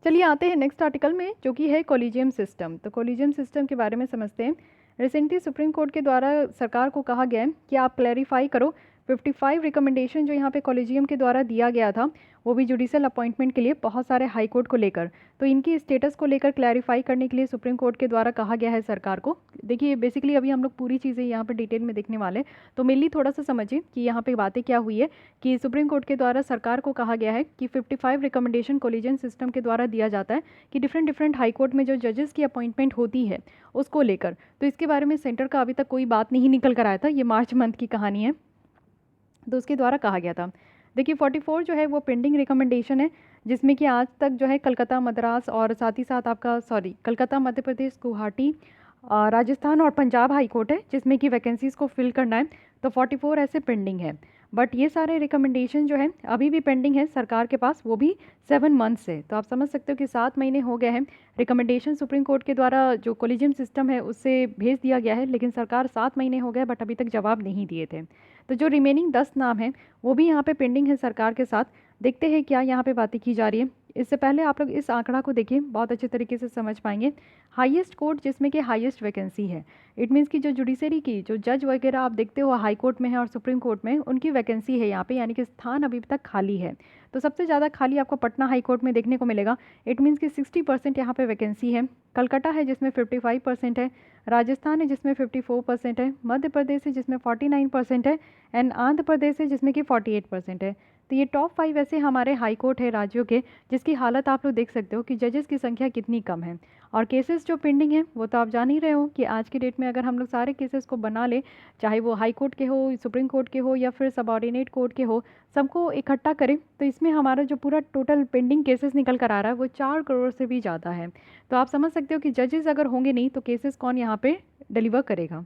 चलिए आते हैं नेक्स्ट आर्टिकल में जो कि है कॉलेजियम सिस्टम। तो कॉलेजियम सिस्टम के बारे में समझते हैं। रिसेंटली सुप्रीम कोर्ट के द्वारा सरकार को कहा गया है कि आप क्लैरिफाई करो 55 रिकमेंडेशन जो यहाँ पे कॉलेजियम के द्वारा दिया गया था, वो भी जुडिशियल अपॉइंटमेंट के लिए बहुत सारे हाई कोर्ट को लेकर, तो इनकी स्टेटस को लेकर क्लैरिफाई करने के लिए सुप्रीम कोर्ट के द्वारा कहा गया है सरकार को। देखिए बेसिकली अभी हम लोग पूरी चीज़ें यहाँ पे डिटेल में देखने वाले, तो मेनली थोड़ा सा समझिए कि यहाँ पे बातें क्या हुई है कि सुप्रीम कोर्ट के द्वारा सरकार को कहा गया है कि 55 रिकमेंडेशन कॉलेजियम सिस्टम के द्वारा दिया जाता है कि डिफरेंट डिफरेंट हाई कोर्ट में जो जजेस की अपॉइंटमेंट होती है उसको लेकर, तो इसके बारे में सेंटर का अभी तक कोई बात नहीं निकल कर आया था, ये मार्च मंथ की कहानी है, तो उसके द्वारा कहा गया था। देखिए 44 जो है वो पेंडिंग रिकमेंडेशन है जिसमें कि आज तक जो है कलकत्ता मद्रास और साथ ही साथ आपका कलकत्ता मध्य प्रदेश गुवाहाटी राजस्थान और पंजाब हाई कोर्ट है जिसमें कि वैकेंसीज़ को फिल करना है, तो 44 ऐसे पेंडिंग है। बट ये सारे रिकमेंडेशन जो है अभी भी पेंडिंग है सरकार के पास, वो भी 7 मंथ से, तो आप समझ सकते हो कि 7 महीने हो गए हैं। रिकमेंडेशन सुप्रीम कोर्ट के द्वारा जो कॉलेजियम सिस्टम है उससे भेज दिया गया है, लेकिन सरकार 7 महीने हो गए बट अभी तक जवाब नहीं दिए थे। तो जो रिमेनिंग 10 नाम हैं वो भी यहाँ पे पेंडिंग है सरकार के साथ। देखते हैं क्या यहाँ पे बातें की जा रही है। इससे पहले आप लोग इस आंकड़ा को देखिए, बहुत अच्छे तरीके से समझ पाएंगे। हाईएस्ट कोर्ट जिसमें कि हाईएस्ट वैकेंसी है, इट मीन्स कि जो जुडिशरी की जो जज वगैरह आप देखते हो हाई कोर्ट में है और सुप्रीम कोर्ट में, उनकी वैकेंसी है यहाँ पे, यानी कि स्थान अभी तक खाली है। तो सबसे ज़्यादा खाली आपको पटना हाई कोर्ट में देखने को मिलेगा, इट मीन्स कि 60% यहाँ पे वैकेंसी है। कलकत्ता है जिसमें 55% है, राजस्थान है जिसमें 54% है, मध्य प्रदेश है जिसमें 49% है, एंड आंध्र प्रदेश है जिसमें कि 48% है। तो ये टॉप 5 ऐसे हमारे हाई कोर्ट है राज्यों के जिसकी हालत आप लोग देख सकते हो कि जजेस की संख्या कितनी कम है। और केसेस जो पेंडिंग है वो तो आप जान ही रहे हो कि आज की डेट में अगर हम लोग सारे केसेस को बना ले, चाहे वो हाई कोर्ट के हो, सुप्रीम कोर्ट के हो या फिर सबऑर्डिनेट कोर्ट के हो, सबको इकट्ठा करें तो इसमें हमारा जो पूरा टोटल पेंडिंग केसेस निकल कर आ रहा है वो 4 करोड़ से भी ज़्यादा है। तो आप समझ सकते हो कि जजेस अगर होंगे नहीं तो केसेस कौन यहाँ पे डिलीवर करेगा।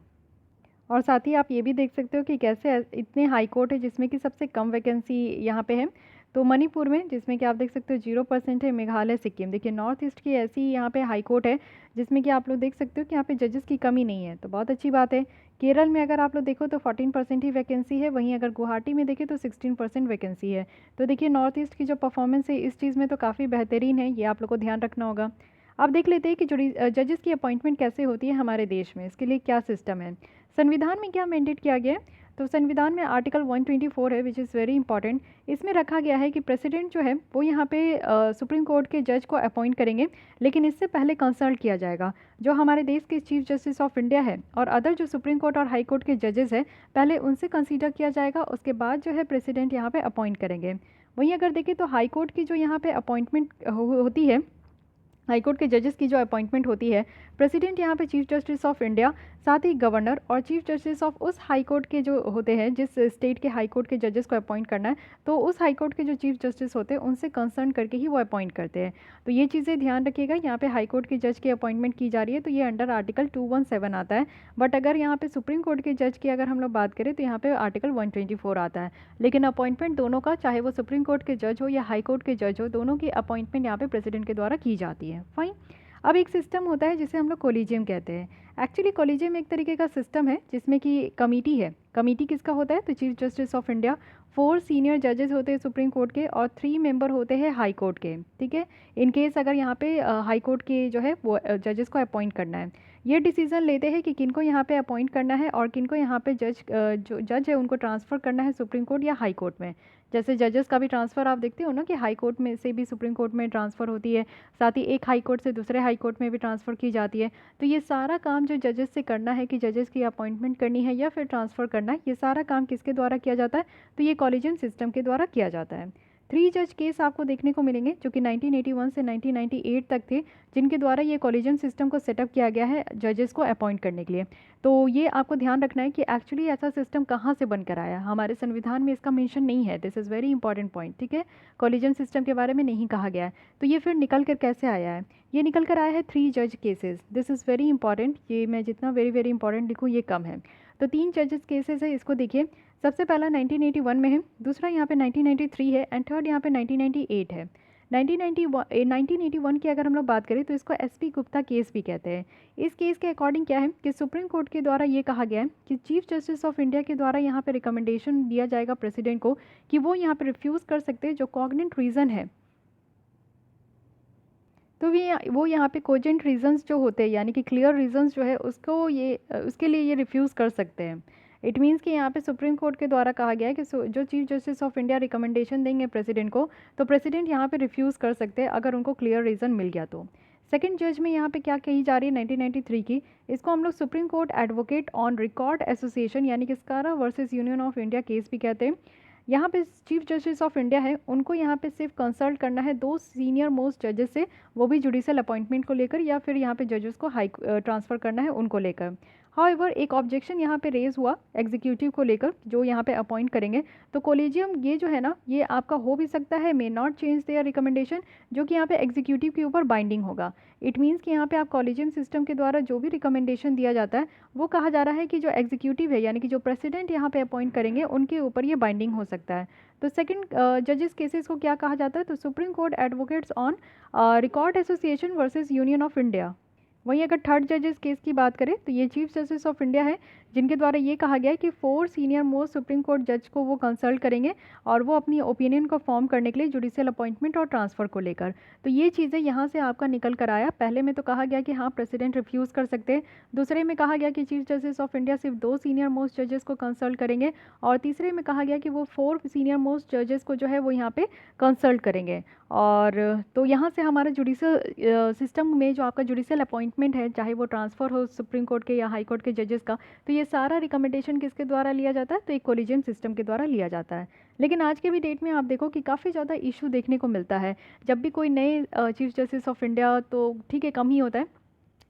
और साथ ही आप ये भी देख सकते हो कि कैसे इतने हाई कोर्ट है जिसमें कि सबसे कम वैकेंसी यहाँ पे है। तो मणिपुर में जिसमें कि आप देख सकते हो 0% है, मेघालय सिक्किम, देखिए नॉर्थ ईस्ट की ऐसी यहाँ पे हाई कोर्ट है जिसमें कि आप लोग देख सकते हो कि यहाँ पे जजेस की कमी नहीं है, तो बहुत अच्छी बात है। केरल में अगर आप लोग देखो तो 14% ही वैकेंसी है, वहीं अगर गुवाहाटी में देखें तो 16% वैकेंसी है। तो देखिए नॉर्थ ईस्ट की जो परफॉर्मेंस है इस चीज़ में तो काफ़ी बेहतरीन है, ये आप लोग को ध्यान रखना होगा। अब देख लेते हैं कि जजेस की अपॉइंटमेंट कैसे होती है हमारे देश में, इसके लिए क्या सिस्टम है, संविधान में क्या मैंडेट किया गया है। तो संविधान में आर्टिकल 124 है विच इज़ वेरी इंपॉर्टेंट। इसमें रखा गया है कि प्रेसिडेंट जो है वो यहाँ पे सुप्रीम कोर्ट के जज को अपॉइंट करेंगे, लेकिन इससे पहले कंसल्ट किया जाएगा जो हमारे देश के चीफ जस्टिस ऑफ इंडिया है और अदर जो सुप्रीम कोर्ट और हाई कोर्ट के जजेस हैं, पहले उनसे कंसीडर किया जाएगा, उसके बाद जो है प्रेसिडेंट यहाँ पे अपॉइंट करेंगे। वहीं अगर देखें तो हाई कोर्ट की जो यहाँ पे अपॉइंटमेंट होती है, हाई कोर्ट के जजेस की जो अपॉइंटमेंट होती है, प्रेसिडेंट यहाँ पे चीफ जस्टिस ऑफ इंडिया, साथ ही गवर्नर और चीफ जस्टिस ऑफ उस हाई कोर्ट के जो होते हैं, जिस स्टेट के हाई कोर्ट के जजेस को अपॉइंट करना है, तो उस हाई कोर्ट के जो चीफ जस्टिस होते हैं उनसे कंसर्न करके ही वो अपॉइंट करते हैं। तो ये चीज़ें ध्यान रखिएगा, यहाँ पे हाई कोर्ट के जज की अपॉइंटमेंट की जा रही है तो ये अंडर आर्टिकल 217 आता है। बट अगर यहाँ पे सुप्रीम कोर्ट के जज की अगर हम लोग बात करें तो यहाँ पे आर्टिकल 124 आता है। लेकिन अपॉइंटमेंट दोनों का, चाहे वो सुप्रीम कोर्ट के जज हो या हाई कोर्ट के जज हो, दोनों की अपॉइंटमेंट यहाँ पे प्रेसिडेंट के द्वारा की जाती है। फाइन। अब एक सिस्टम होता है जिसे हम लोग कोलिजियम कहते हैं। एक्चुअली कोलिजियम एक तरीके का सिस्टम है जिसमें कि कमेटी है। कमेटी किसका होता है? तो chief justice of India, 4 senior जजेस होते हैं सुप्रीम कोर्ट के और 3 मेंबर होते हैं हाई कोर्ट के। ठीक है, इन केस अगर यहाँ पे हाई कोर्ट के जो है वो जजेस को अपॉइंट करना है, ये डिसीजन लेते हैं कि किनको यहाँ पे अपॉइंट करना है और किनको यहाँ पे जो जज है उनको ट्रांसफ़र करना है सुप्रीम कोर्ट या हाई कोर्ट में। जैसे जजेस का भी ट्रांसफ़र आप देखते हो ना कि हाई कोर्ट में से भी सुप्रीम कोर्ट में ट्रांसफ़र होती है, साथ ही एक हाई कोर्ट से दूसरे हाई कोर्ट में भी ट्रांसफ़र की जाती है। तो ये सारा काम जो जजेस से करना है कि जजेस की अपॉइंटमेंट करनी है या फिर ट्रांसफ़र करना है, ये सारा काम किसके द्वारा किया जाता है? तो ये कॉलेजियम सिस्टम के द्वारा किया जाता है। 3 जज केस आपको देखने को मिलेंगे जो कि 1981 से 1998 तक थे, जिनके द्वारा ये कॉलेजियम सिस्टम को सेटअप किया गया है जजेस को अपॉइंट करने के लिए। तो ये आपको ध्यान रखना है कि एक्चुअली ऐसा सिस्टम कहाँ से बनकर आया, हमारे संविधान में इसका मेंशन नहीं है। This is very important point. ठीक है, कॉलेजियम सिस्टम के बारे में नहीं कहा गया है। तो ये फिर निकल कर कैसे आया है? ये निकल कर आया है 3 जज cases. This is very important, ये मैं जितना वेरी इंपॉर्टेंट लिखूँ ये कम है। तो 3 जजेस केसेस है, इसको देखिए। सबसे पहला 1981 में है, दूसरा यहाँ पे 1993 है एंड थर्ड यहाँ पे 1998 है। 1981 की अगर हम लोग बात करें तो इसको एसपी गुप्ता केस भी कहते हैं। इस केस के अकॉर्डिंग क्या है कि सुप्रीम कोर्ट के द्वारा ये कहा गया है कि चीफ जस्टिस ऑफ इंडिया के द्वारा यहाँ पे रिकमेंडेशन दिया जाएगा प्रेसिडेंट को कि वो यहाँ पे रिफ्यूज़ कर सकते हैं जो कॉग्निजेंट रीज़न है। तो वो यहाँ पे कोजेंट रीजंस जो होते हैं, यानी कि क्लियर रीजंस जो है उसको ये उसके लिए ये रिफ्यूज़ कर सकते हैं। इट मीन्स कि यहाँ पे सुप्रीम कोर्ट के द्वारा कहा गया है कि जो chief justice of India recommendation देंगे प्रेसिडेंट को, तो प्रेसिडेंट यहाँ पे रिफ्यूज़ कर सकते हैं अगर उनको क्लियर रीज़न मिल गया तो। सेकंड जज में यहाँ पे क्या कही जा रही है 1993 की, इसको हम लोग Supreme Court Advocate on Record Association यानी कि SCARA versus Union of India case भी कहते हैं। यहाँ पे चीफ जस्टिस ऑफ इंडिया है, उनको यहाँ पे सिर्फ कंसल्ट करना है 2 सीनियर मोस्ट जजेस से, वो भी जुडिशियल अपॉइंटमेंट को लेकर या फिर यहाँ पे जजेस को हाई ट्रांसफ़र करना है उनको लेकर। हाउएवर एक ऑब्जेक्शन यहाँ पे रेज हुआ एग्जीक्यूटिव को लेकर जो यहाँ पे अपॉइंट करेंगे। तो कोलिजियम ये जो है ना, ये आपका हो भी सकता है may not change their recommendation, जो कि यहाँ पे एग्जीक्यूटिव के ऊपर बाइंडिंग होगा। इट मीन्स कि यहाँ पे आप कॉलेजियम सिस्टम के द्वारा जो भी रिकमेंडेशन दिया जाता है वो कहा जा रहा है कि जो एग्जीक्यूटिव है यानी कि जो प्रेसिडेंट यहाँ पे अपॉइंट करेंगे उनके ऊपर ये बाइंडिंग हो सकता है। तो सेकंड जजेस केसेस को क्या कहा जाता है? तो supreme court advocates on Record association versus Union of India. वहीं अगर थर्ड जजेस केस की बात करें तो ये चीफ जस्टिस ऑफ इंडिया है, जिनके द्वारा ये कहा गया है कि 4 सीनियर मोस्ट सुप्रीम कोर्ट जज को वो कंसल्ट करेंगे और वो अपनी ओपिनियन को फॉर्म करने के लिए जुडिशियल अपॉइंटमेंट और ट्रांसफ़र को लेकर। तो ये चीज़ें यहाँ से आपका निकल कर आया। पहले में तो कहा गया कि हाँ प्रेसिडेंट रिफ्यूज़ कर सकते हैं, दूसरे में कहा गया कि चीफ जस्टिस ऑफ इंडिया सिर्फ 2 सीनियर मोस्ट जजेस को कंसल्ट करेंगे और तीसरे में कहा गया कि वो 4 सीनियर मोस्ट जजेस को जो है वो यहाँ पे कंसल्ट करेंगे। और तो यहाँ से हमारा जुडिशियल सिस्टम में जो आपका जुडिशियल अपॉइंटमेंट है, चाहे वो ट्रांसफ़र हो सुप्रीम कोर्ट के या हाई कोर्ट के जजेस का, तो ये सारा रिकमेंडेशन किसके द्वारा लिया जाता है? तो एक कोलिजियम सिस्टम के द्वारा लिया जाता है। लेकिन आज के भी डेट में आप देखो कि काफ़ी ज़्यादा इशू देखने को मिलता है। जब भी कोई नए चीफ जस्टिस ऑफ इंडिया, तो ठीक है कम ही होता है,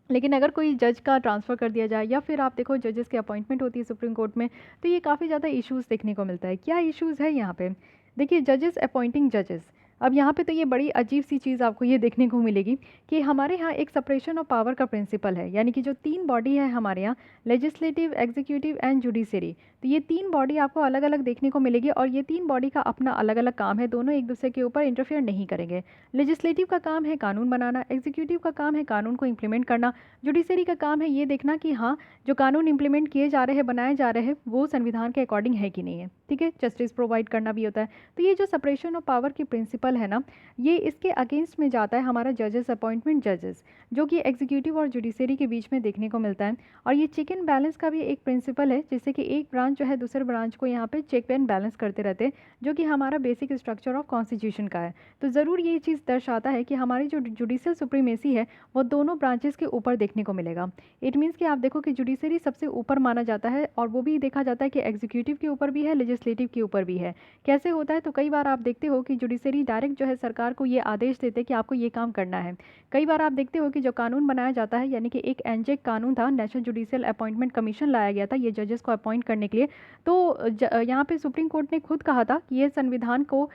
लेकिन अगर कोई जज का ट्रांसफ़र कर दिया जाए या फिर आप देखो जजेस की अपॉइंटमेंट होती है सुप्रीम कोर्ट में, तो ये काफ़ी ज़्यादा इश्यूज़ देखने को मिलता है। क्या इश्यूज़ है यहाँ पे? देखिए, जजेस अपॉइंटिंग जजेस। अब यहाँ पे तो ये बड़ी अजीब सी चीज़ आपको ये देखने को मिलेगी कि हमारे यहाँ एक सेपरेशन ऑफ पावर का प्रिंसिपल है, यानी कि जो 3 बॉडी है हमारे यहाँ, लेजिस्लेटिव, एग्जीक्यूटिव एंड जुडिशरी, तो ये 3 बॉडी आपको अलग अलग देखने को मिलेगी और ये 3 बॉडी का अपना अलग अलग काम है, दोनों एक दूसरे के ऊपर इंटरफेयर नहीं करेंगे। लेजिस्लेटिव का काम है कानून बनाना, एग्जीक्यूटिव का काम है कानून को इम्प्लीमेंट करना, जुडिशरी का काम है ये देखना कि हाँ जो कानून इम्प्लीमेंट किए जा रहे हैं, बनाए जा रहे हैं, वो संविधान के अकॉर्डिंग है कि नहीं है। ठीक है, जस्टिस प्रोवाइड करना भी होता है। तो ये जो सेपरेशन ऑफ पावर की प्रिंसिपल है ना, ये इसके अगेंस्ट में जाता है हमारा जजेस अपॉइंटमेंट जजेस, जो कि एग्जीक्यूटिव और जुडिशरी के बीच में देखने को मिलता है। और ये चेक एंड बैलेंस का भी एक प्रिंसिपल है, जिससे कि एक ब्रांच जो है दूसरे ब्रांच को यहाँ पे चेक एंड बैलेंस करते रहते हैं, जो कि हमारा बेसिक स्ट्रक्चर ऑफ कॉन्स्टिट्यूशन का है। तो ज़रूर ये चीज़ दर्शाता है कि हमारी जो जुडिशियल सुप्रीमेसी है वो दोनों ब्रांचेस के ऊपर देखने को मिलेगा। इट मीन्स कि आप देखो कि जुडिशरी सबसे ऊपर माना जाता है, और वो भी देखा जाता है कि एग्जीक्यूटिव के ऊपर भी है, लेजिस्लेटिव के ऊपर भी है। कैसे होता है, तो कई बार आप देखते हो कि जुडिशरी डायरेक्ट जो है सरकार को ये आदेश देते हैं कि आपको ये काम करना है। कई बार आप देखते हो कि जो कानून बनाया जाता है, यानी कि एक एनजेक कानून था, नेशनल जुडिशियल अपॉइंटमेंट कमीशन लाया गया था ये जजेस को अपॉइंट करने के लिए। तो यहाँ पे सुप्रीम कोर्ट ने खुद कहा था कि ये संविधान को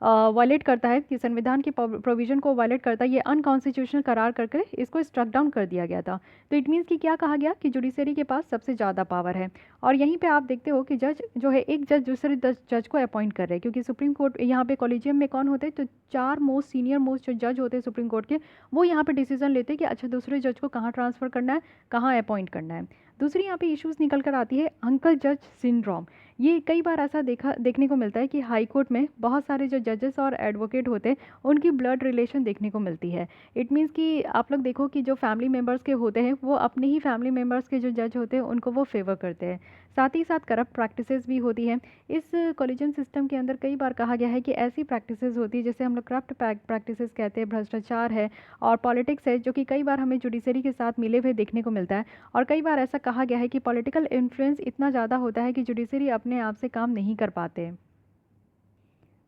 वायलेट करता है, कि संविधान की प्रोविजन को वायलेट करता है, ये अनकॉन्स्टिट्यूशनल करार करके इसको स्ट्रक डाउन कर दिया गया था। तो इट मीन्स कि क्या कहा गया कि जुडिशरी के पास सबसे ज़्यादा पावर है। और यहीं पे आप देखते हो कि जज जो है, एक जज दूसरे जज को अपॉइंट कर रहे हैं, क्योंकि सुप्रीम कोर्ट यहाँ पे कॉलेजियम में कौन होते हैं, तो 4 मोस्ट सीनियर मोस्ट जो जज होते हैं सुप्रीम कोर्ट के, वो यहाँ पे डिसीजन लेते हैं कि अच्छा दूसरे जज को कहाँ ट्रांसफ़र करना है, कहाँ अपॉइंट करना है। दूसरी यहाँ पे इश्यूज़ निकल कर आती है अंकल जज सिंड्रोम। ये कई बार ऐसा देखने को मिलता है कि हाई कोर्ट में बहुत सारे जो जजेस और एडवोकेट होते हैं उनकी ब्लड रिलेशन देखने को मिलती है। इट मीन्स कि आप लोग देखो कि जो फैमिली मेम्बर्स के होते हैं वो अपने ही फैमिली मेम्बर्स के जो जज होते हैं उनको वो फेवर करते हैं। साथ ही साथ करप्ट प्रैक्टिसेस भी होती हैं। इस कॉलेजियम सिस्टम के अंदर कई बार कहा गया है कि ऐसी प्रैक्टिसेस होती है जैसे हम लोग करप्ट प्रैक्टिसेस कहते हैं, भ्रष्टाचार है और पॉलिटिक्स है, जो कि कई बार हमें जुडिशरी के साथ मिले हुए देखने को मिलता है। और कई बार ऐसा कहा गया है कि पॉलिटिकल इन्फ्लुएंस इतना ज़्यादा होता है कि जुडिशरी अपने आप से काम नहीं कर पाते।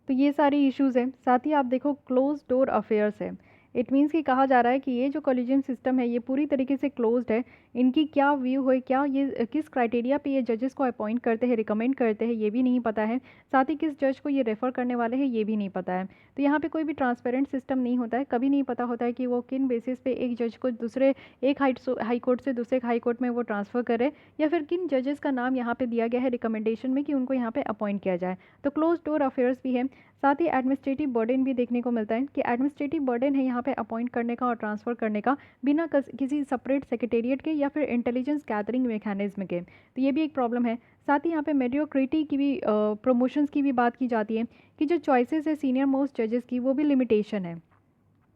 तो ये सारी इश्यूज़ हैं। साथ ही आप देखो क्लोज डोर अफेयर्स है। इट मीन्स कि कहा जा रहा है कि ये जो कॉलेजियम सिस्टम है ये पूरी तरीके से क्लोज्ड है। इनकी क्या व्यू है, क्या ये किस क्राइटेरिया पे ये जजेस को अपॉइंट करते हैं, रिकमेंड करते हैं, ये भी नहीं पता है। साथ ही किस जज को ये रेफ़र करने वाले हैं ये भी नहीं पता है। तो यहाँ पे कोई भी ट्रांसपेरेंट सिस्टम नहीं होता है। कभी नहीं पता होता है कि वो किन बेसिस पे एक जज को दूसरे एक हाई कोर्ट से दूसरे हाई कोर्ट में वो ट्रांसफ़र करे, या फिर किन जजेस का नाम यहाँ पे दिया गया है रिकमेंडेशन में कि उनको यहाँ पे अपॉइंट किया जाए। तो क्लोज डोर अफेयर्स भी है। साथ ही एडमिनिस्ट्रेटिव बर्डन भी देखने को मिलता है कि एडमिनिस्ट्रेटिव बर्डन है यहाँ पे अपॉइंट करने का और ट्रांसफ़र करने का, बिना किसी सेपरेट सेक्रेटेरिएट के या फिर इंटेलिजेंस गैदरिंग मैकेनिज्म के। तो ये भी एक प्रॉब्लम है। साथ ही यहाँ पे मेडियोक्रिटी की भी प्रमोशंस की भी बात की जाती है कि जो चॉइसेस है सीनियर मोस्ट जजेस की वो भी लिमिटेशन है।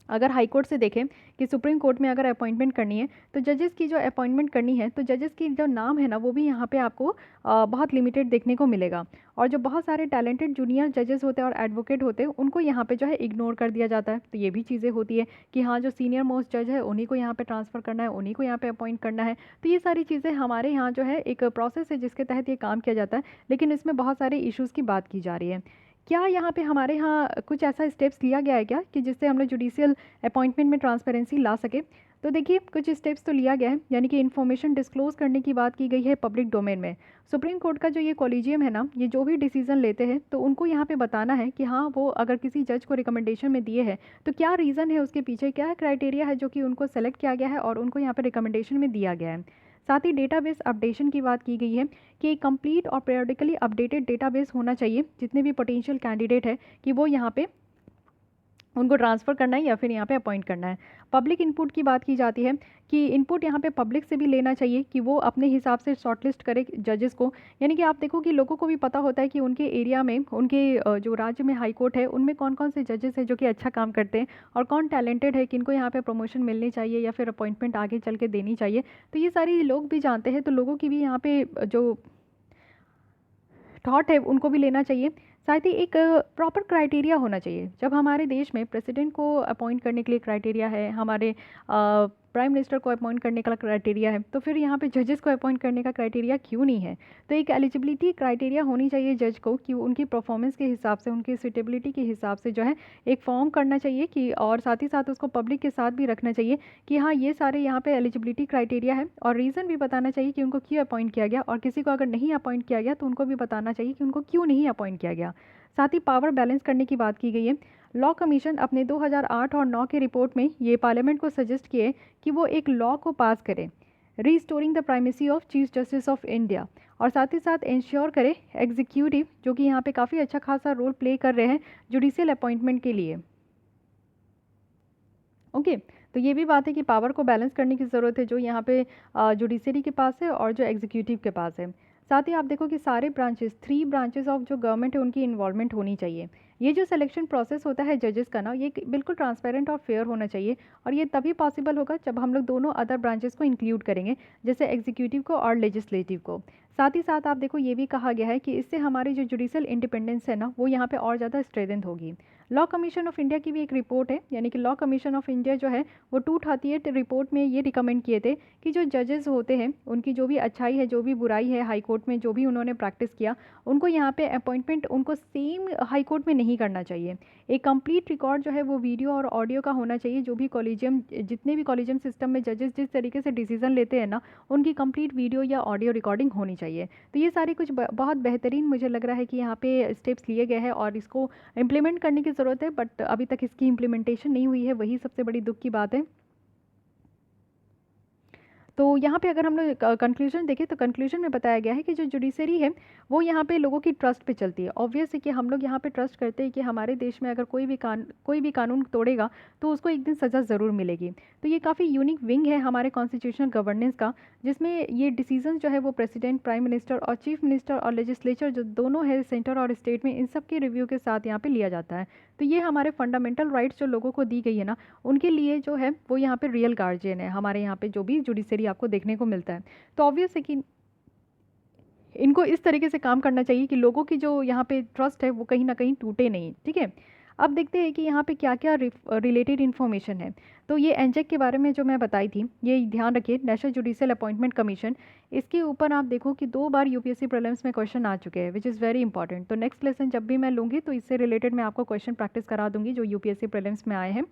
अगर हाई कोर्ट से देखें कि सुप्रीम कोर्ट में अगर अपॉइंटमेंट करनी है तो जजेस की जो अपॉइंटमेंट करनी है तो जजेस की जो नाम है ना वो भी यहाँ पे आपको बहुत लिमिटेड देखने को मिलेगा। और जो बहुत सारे टैलेंटेड जूनियर जजेस होते हैं और एडवोकेट होते हैं उनको यहाँ पे जो है इग्नोर कर दिया जाता है। तो ये भी चीज़ें होती है कि हाँ जो सीनियर मोस्ट जज है उन्हीं को यहाँ पे ट्रांसफ़र करना है, उन्हीं को यहाँ पे अपॉइंट करना है। तो ये सारी चीज़ें हमारे यहाँ जो है एक प्रोसेस है जिसके तहत ये काम किया जाता है, लेकिन इसमें बहुत सारे इश्यूज़ की बात की जा रही है। क्या यहाँ पे हमारे यहाँ कुछ ऐसा स्टेप्स लिया गया है क्या कि जिससे हम लोग जुडिशियल अपॉइंटमेंट में ट्रांसपेरेंसी ला सके? तो देखिए कुछ स्टेप्स तो लिया गया है, यानी कि इन्फॉर्मेशन डिस्क्लोज करने की बात की गई है पब्लिक डोमेन में। सुप्रीम कोर्ट का जो ये कॉलेजियम है ना, ये जो भी डिसीजन लेते हैं तो उनको यहाँ पे बताना है कि हाँ वो अगर किसी जज को रिकमेंडेशन में दिए हैं तो क्या रीज़न है, उसके पीछे क्या क्राइटेरिया है जो कि उनको सेलेक्ट किया गया है और उनको यहाँ पे रिकमेंडेशन में दिया गया है। साथ ही डेटाबेस अपडेशन की बात की गई है कि एक कंप्लीट और पीरियडिकली अपडेटेड डेटाबेस होना चाहिए, जितने भी पोटेंशियल कैंडिडेट है कि वो यहाँ पे उनको ट्रांसफ़र करना है या फिर यहाँ पे अपॉइंट करना है। पब्लिक इनपुट की बात की जाती है कि इनपुट यहाँ पे पब्लिक से भी लेना चाहिए कि वो अपने हिसाब से शॉर्टलिस्ट करे जजेस को। यानी कि आप देखो कि लोगों को भी पता होता है कि उनके एरिया में, उनके जो राज्य में हाई कोर्ट है उनमें कौन कौन से जजेस हैं जो कि अच्छा काम करते हैं और कौन टैलेंटेड है, किनको यहाँ पे प्रमोशन मिलनी चाहिए या फिर अपॉइंटमेंट आगे चल के देनी चाहिए। तो ये सारी लोग भी जानते हैं, तो लोगों की भी यहाँ पे जो थॉट है उनको भी लेना चाहिए। साथ ही एक प्रॉपर क्राइटेरिया होना चाहिए। जब हमारे देश में प्रेसिडेंट को अपॉइंट करने के लिए क्राइटेरिया है, हमारे प्राइम मिनिस्टर को अपॉइंट करने का क्राइटेरिया है, तो फिर यहाँ पे जजेस को अपॉइंट करने का क्राइटेरिया क्यों नहीं है? तो एक एलिजिबिलिटी क्राइटेरिया होनी चाहिए जज को कि उनकी परफॉर्मेंस के हिसाब से, उनकी सुटेबिलिटी के हिसाब से जो है एक फॉर्म करना चाहिए कि, और साथ ही साथ उसको पब्लिक के साथ भी रखना चाहिए कि हाँ ये सारे यहाँ पे एलिजिबिलिटी क्राइटेरिया है, और रीज़न भी बताना चाहिए कि उनको क्यों अपॉइंट किया गया, और किसी को अगर नहीं अपॉइंट किया गया तो उनको भी बताना चाहिए कि उनको क्यों नहीं अपॉइंट किया गया। साथ ही पावर बैलेंस करने की बात की गई है। लॉ कमीशन अपने 2008 और 9 के रिपोर्ट में ये पार्लियामेंट को सजेस्ट किए कि वो एक लॉ को पास करे, restoring the primacy of chief justice of India, और साथ ही साथ इंश्योर करे एग्जीक्यूटिव, जो कि यहाँ पे काफ़ी अच्छा खासा रोल प्ले कर रहे हैं जुडिशियल अपॉइंटमेंट के लिए। ओके तो ये भी बात है कि पावर को बैलेंस करने की ज़रूरत है जो यहाँ पे जुडिशरी के पास है और जो एग्जीक्यूटिव के पास है। साथ ही आप देखो कि सारे ब्रांचेस 3 ब्रांचेस ऑफ जो गवर्नमेंट है उनकी इन्वॉल्वमेंट होनी चाहिए। ये जो सिलेक्शन प्रोसेस होता है जजेस का ना, ये बिल्कुल ट्रांसपेरेंट और फेयर होना चाहिए, और ये तभी पॉसिबल होगा जब हम लोग दोनों अदर ब्रांचेस को इंक्लूड करेंगे, जैसे एग्जीक्यूटिव को और लेजिस्लेटिव को। साथ ही साथ आप देखो ये भी कहा गया है कि इससे हमारी जो जुडिशियल इंडिपेंडेंस है ना, वो यहाँ पे और ज़्यादा स्ट्रेंथन होगी। लॉ कमीशन ऑफ इंडिया की भी एक रिपोर्ट है, यानी कि लॉ कमीशन ऑफ इंडिया जो है वो 238 रिपोर्ट में ये रिकमेंड किए थे कि जो जजेस होते हैं उनकी जो भी अच्छाई है, जो भी बुराई है, हाई कोर्ट में जो भी उन्होंने प्रैक्टिस किया, उनको यहाँ पे अपॉइंटमेंट उनको सेम हाई कोर्ट में नहीं करना चाहिए। एक कंप्लीट रिकॉर्ड जो है वो वीडियो और ऑडियो का होना चाहिए। जो भी कॉलेजियम, जितने भी कॉलेजियम सिस्टम में जजेस जिस तरीके से डिसीजन लेते हैं ना, उनकी कंप्लीट वीडियो या ऑडियो रिकॉर्डिंग होनी चाहिए। तो ये सारे कुछ बहुत बेहतरीन मुझे लग रहा है कि यहाँ पे स्टेप्स लिए गए हैं और इसको इम्प्लीमेंट करने की ज़रूरत है, बट अभी तक इसकी इम्प्लीमेंटेशन नहीं हुई है, वही सबसे बड़ी दुख की बात है। तो यहाँ पे अगर हम लोग कंक्लूजन देखें तो कंक्लूजन में बताया गया है कि जो जुडिशरी है वो यहाँ पे लोगों की ट्रस्ट पे चलती है। ऑब्वियस है कि हम लोग यहाँ पे ट्रस्ट करते हैं कि हमारे देश में अगर कोई भी कानून तोड़ेगा तो उसको एक दिन सज़ा ज़रूर मिलेगी। तो ये काफ़ी यूनिक विंग है हमारे कॉन्स्टिट्यूशनल गवर्नेंस का, जिसमें ये डिसीजन जो है वो प्रेसिडेंट, प्राइम मिनिस्टर और चीफ मिनिस्टर और लेजिस्लेचर जो दोनों है सेंटर और स्टेट में, इन सब के रिव्यू के साथ यहाँ पे लिया जाता है। तो ये हमारे फंडामेंटल राइट्स जो लोगों को दी गई है ना, उनके लिए जो है वो यहाँ पे रियल गार्जियन है हमारे यहाँ पे जो भी जुडिशरी आपको देखने को मिलता है। तो ऑब्वियस है कि इनको इस तरीके से काम करना चाहिए कि लोगों की जो यहाँ पे ट्रस्ट है वो कहीं ना कहीं टूटे नहीं। ठीक है, अब देखते हैं कि यहाँ पे क्या क्या रिलेटेड इन्फॉर्मेशन है। तो ये एनजेक के बारे में जो मैं बताई थी, ये ध्यान रखिए, नेशनल जुडिशियल अपॉइंटमेंट कमीशन, इसके ऊपर आप देखो कि 2 बार यूपीएससी प्रीलिम्स में क्वेश्चन आ चुके हैं, विच इज़ वेरी इंपॉर्टेंट। तो नेक्स्ट लेसन जब भी मैं लूँगी तो इससे रिलेटेड मैं आपको क्वेश्चन प्रैक्टिस करा दूंगी जो यूपीएससी प्रीलिम्स में आए हैं।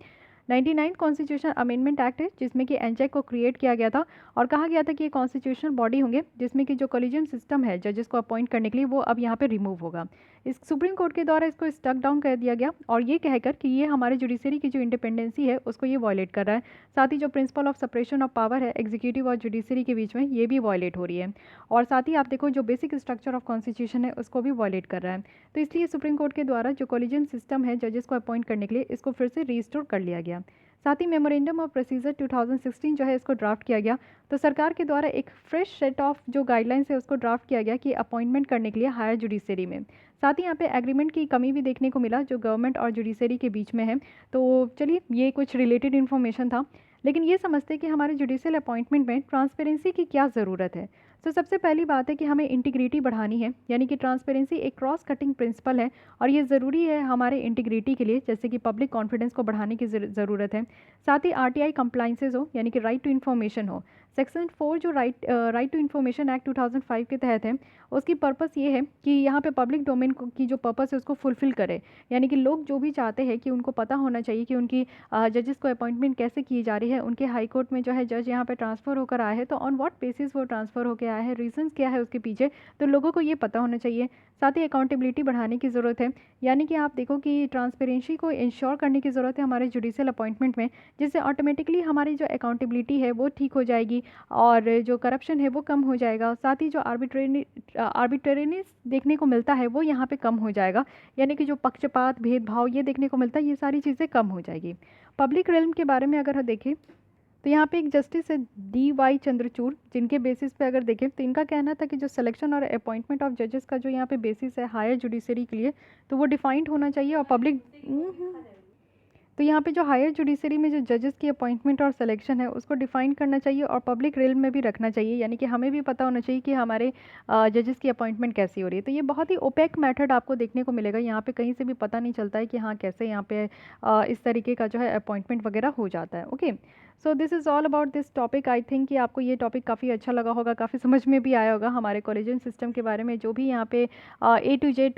99 कॉन्स्टिट्यूशन अमेंडमेंट एक्ट है जिसमें कि एनजेक को क्रिएट किया गया था और कहा गया था कि ये कॉन्स्टिट्यूशनल बॉडी होंगे जिसमें कि जो कॉलेजियम सिस्टम है जजेस को अपॉइंट करने के लिए वो अब यहाँ पे रिमूव होगा। इस सुप्रीम कोर्ट के द्वारा इसको स्टक डाउन कर दिया गया और ये कहकर कि ये हमारे जुडिशरी की जो इंडिपेंडेंसी है उसको ये वॉयलेट कर रहा है। साथ ही जो principle of separation of power है एग्जीक्यूटिव और जुडिशरी के बीच में, ये भी वॉयलेट हो रही है। और साथ ही आप देखो जो बेसिक स्ट्रक्चर ऑफ कॉन्स्टिट्यूशन है उसको भी वॉयलेट कर रहा है। तो इसलिए सुप्रीम कोर्ट के द्वारा जो कॉलेजियम सिस्टम है जजेस को अपॉइंट करने के लिए, इसको फिर से रीस्टोर कर लिया गया। साथ ही मेमोरेंडम ऑफ प्रोसीजर 2016 जो है इसको ड्राफ्ट किया गया। तो सरकार के द्वारा एक फ्रेश सेट ऑफ जो गाइडलाइंस है उसको ड्राफ्ट किया गया कि अपॉइंटमेंट करने के लिए हायर जुडिशरी में। साथ ही यहाँ पे एग्रीमेंट की कमी भी देखने को मिला जो गवर्नमेंट और जुडिशरी के बीच में है। तो चलिए ये कुछ रिलेटेड इन्फॉर्मेशन था, लेकिन ये समझते हैं कि हमारे जुडिशियल अपॉइंटमेंट में ट्रांसपेरेंसी की क्या ज़रूरत है। तो सबसे पहली बात है कि हमें इंटीग्रिटी बढ़ानी है, यानी कि ट्रांसपेरेंसी एक क्रॉस कटिंग प्रिंसिपल है और ये ज़रूरी है हमारे इंटीग्रिटी के लिए, जैसे कि पब्लिक कॉन्फिडेंस को बढ़ाने की ज़रूरत है। साथ ही आरटीआई कंप्लाइंसेज हो, यानी कि राइट टू इन्फॉर्मेशन हो। सेक्शन 4 जो राइट टू इन्फॉर्मेशन एक्ट 2005 के तहत है, उसकी पर्पस ये है कि यहाँ पे पब्लिक डोमेन की जो पर्पस है उसको फुलफिल करे, यानी कि लोग जो भी चाहते हैं कि उनको पता होना चाहिए कि उनकी जजेस को अपॉइंटमेंट कैसे की जा रही है, उनके हाई कोर्ट में जो है जज यहाँ पे ट्रांसफ़र होकर आए हैं तो ऑन व्हाट बेसिस वो ट्रांसफ़र होकर आया है, रीजंस क्या है उसके पीछे, तो लोगों को ये पता होना चाहिए। साथ ही अकाउंटेबिलिटी बढ़ाने की ज़रूरत है, यानी कि आप देखो कि ट्रांसपेरेंसी को इंश्योर करने की ज़रूरत है हमारे जुडिशियल अपॉइंटमेंट में, जिससे ऑटोमेटिकली हमारी जो अकाउंटेबिलिटी है वो ठीक हो जाएगी और जो करप्शन है वो कम हो जाएगा। साथ ही जो आर्बिट्रेरीनेस देखने को मिलता है वो यहाँ पे कम हो जाएगा, यानी कि जो पक्षपात, भेदभाव ये देखने को मिलता है, ये सारी चीज़ें कम हो जाएगी। पब्लिक रेल्म के बारे में अगर हम देखें तो यहाँ पे एक जस्टिस है DY चंद्रचूड़, जिनके बेसिस पे अगर देखें तो इनका कहना था कि जो सिलेक्शन और अपॉइंटमेंट ऑफ जजेस का जो यहाँ पे बेसिस है हायर जुडिशरी के लिए, तो वो डिफाइंड होना चाहिए और पब्लिक तो यहाँ पे जो हायर जुडिशरी में जो जजेस की अपॉइंटमेंट और सिलेक्शन है उसको डिफाइन करना चाहिए और पब्लिक रेल्म में भी रखना चाहिए, यानी कि हमें भी पता होना चाहिए कि हमारे जजेस की अपॉइंटमेंट कैसी हो रही है। तो ये बहुत ही ओपेक मेथड आपको देखने को मिलेगा, यहाँ पे कहीं से भी पता नहीं चलता है कि हाँ कैसे यहाँ पे इस तरीके का जो है अपॉइंटमेंट वगैरह हो जाता है। Okay, so this is all about this topic. I think कि आपको ये टॉपिक काफ़ी अच्छा लगा होगा, काफ़ी समझ में भी आया होगा हमारे कॉलेजियन सिस्टम के बारे में, जो भी यहाँ पे A to Z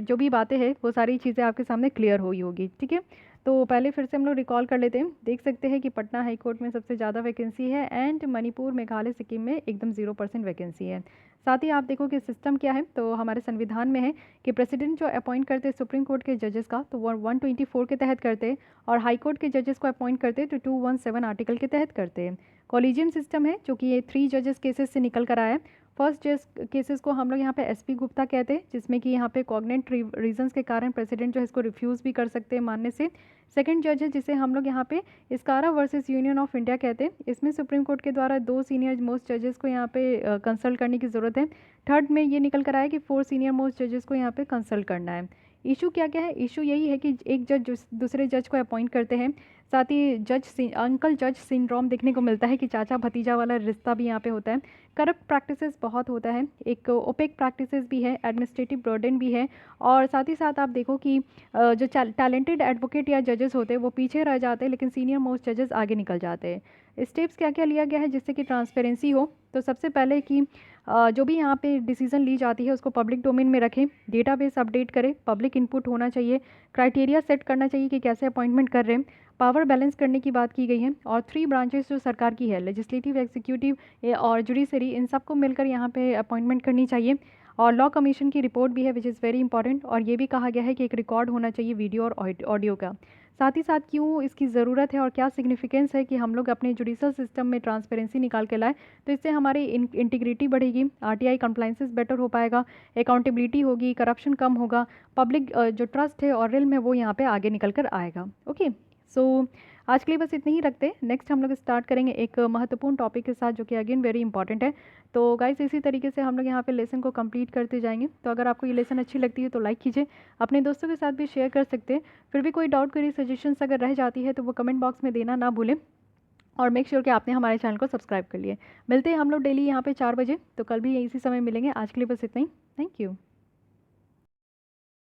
जो भी बातें हैं वो सारी चीज़ें आपके सामने क्लियर हुई होगी। ठीक है, तो पहले फिर से हम लोग रिकॉल कर लेते हैं। देख सकते हैं कि पटना हाई कोर्ट में सबसे ज़्यादा वैकेंसी है एंड मणिपुर, मेघालय, सिक्किम में एकदम 0% वैकेंसी है। साथ ही आप देखो कि सिस्टम क्या है, तो हमारे संविधान में है कि प्रेसिडेंट जो अपॉइंट करते हैं सुप्रीम कोर्ट के जजेस का तो वो 124 के तहत करते हैं और हाई कोर्ट के जजेस को अपॉइंट करते हैं तो 217 आर्टिकल के तहत करते हैं। कॉलेजियम सिस्टम है जो कि ये 3 जजेस केसेस से निकल कर आया है। फर्स्ट जज केसेस को हम लोग यहाँ पे एसपी गुप्ता कहते हैं, जिसमें कि यहाँ पे कॉग्नेंट रीजंस के कारण प्रेसिडेंट जो है इसको रिफ्यूज़ भी कर सकते हैं मानने से। सेकंड जज है जिसे हम लोग यहाँ पे इस्कारा वर्सेस यूनियन ऑफ इंडिया कहते हैं। इसमें सुप्रीम कोर्ट के द्वारा 2 सीनियर मोस्ट जजेस को यहाँ पे कंसल्ट करने की ज़रूरत है। थर्ड में ये निकल कर आया कि 4 सीनियर मोस्ट जजेस को यहाँ पे कंसल्ट करना है। इशू क्या क्या है? इशू यही है कि एक जज दूसरे जज को अपॉइंट करते हैं, साथ ही अंकल जज सिंड्रोम देखने को मिलता है कि चाचा भतीजा वाला रिश्ता भी यहाँ पे होता है। करप्ट प्रैक्टिसेस बहुत होता है, एक ओपेक प्रैक्टिसेस भी है, एडमिनिस्ट्रेटिव बर्डन भी है, और साथ ही साथ आप देखो कि जो टैलेंटेड एडवोकेट या जजेस होते हैं वो पीछे रह जाते हैं, लेकिन सीनियर मोस्ट जजेस आगे निकल जाते हैं। स्टेप्स क्या क्या लिया गया है जिससे कि ट्रांसपेरेंसी हो? तो सबसे पहले कि जो भी यहाँ पे डिसीजन ली जाती है उसको पब्लिक डोमेन में रखें, डेटाबेस अपडेट करें, पब्लिक इनपुट होना चाहिए, क्राइटेरिया सेट करना चाहिए कि कैसे अपॉइंटमेंट कर रहे हैं, पावर बैलेंस करने की बात की गई है, और 3 ब्रांचेस जो सरकार की है, लेजिस्लेटिव, एग्जीक्यूटिव और जुडिशरी, इन सबको मिलकर यहाँ पे अपॉइंटमेंट करनी चाहिए। और लॉ कमीशन की रिपोर्ट भी है विच इज़ वेरी इंपॉर्टेंट, और ये भी कहा गया है कि एक रिकॉर्ड होना चाहिए वीडियो और ऑडियो का। साथ ही साथ क्यों इसकी ज़रूरत है और क्या सिग्निफिकेंस है कि हम लोग अपने जुडिशल सिस्टम में ट्रांसपेरेंसी निकाल के लाए, तो इससे हमारी इंटीग्रिटी बढ़ेगी, आरटीआई कंप्लाइंसेस बेटर हो पाएगा, अकाउंटेबिलिटी होगी, करप्शन कम होगा, पब्लिक जो ट्रस्ट है और रिल्म है वो यहाँ पे आगे निकल कर आएगा। ओके, सो आज के लिए बस इतने ही रखते। नेक्स्ट हम लोग स्टार्ट करेंगे एक महत्वपूर्ण टॉपिक के साथ जो कि अगेन वेरी इंपॉर्टेंट है। तो गाइस इसी तरीके से हम लोग यहाँ पे लेसन को कंप्लीट करते जाएंगे। तो अगर आपको ये लेसन अच्छी लगती है तो लाइक कीजिए, अपने दोस्तों के साथ भी शेयर कर सकते हैं। फिर भी कोई डाउट, कोई सजेशंस अगर रह जाती है तो वो कमेंट बॉक्स में देना ना भूलें, और मेक श्योर कि आपने हमारे चैनल को सब्सक्राइब कर लिए। मिलते हैं हम लोग डेली यहाँ पे 4 बजे, तो कल भी इसी समय मिलेंगे। आज के लिए बस इतना ही। Thank you.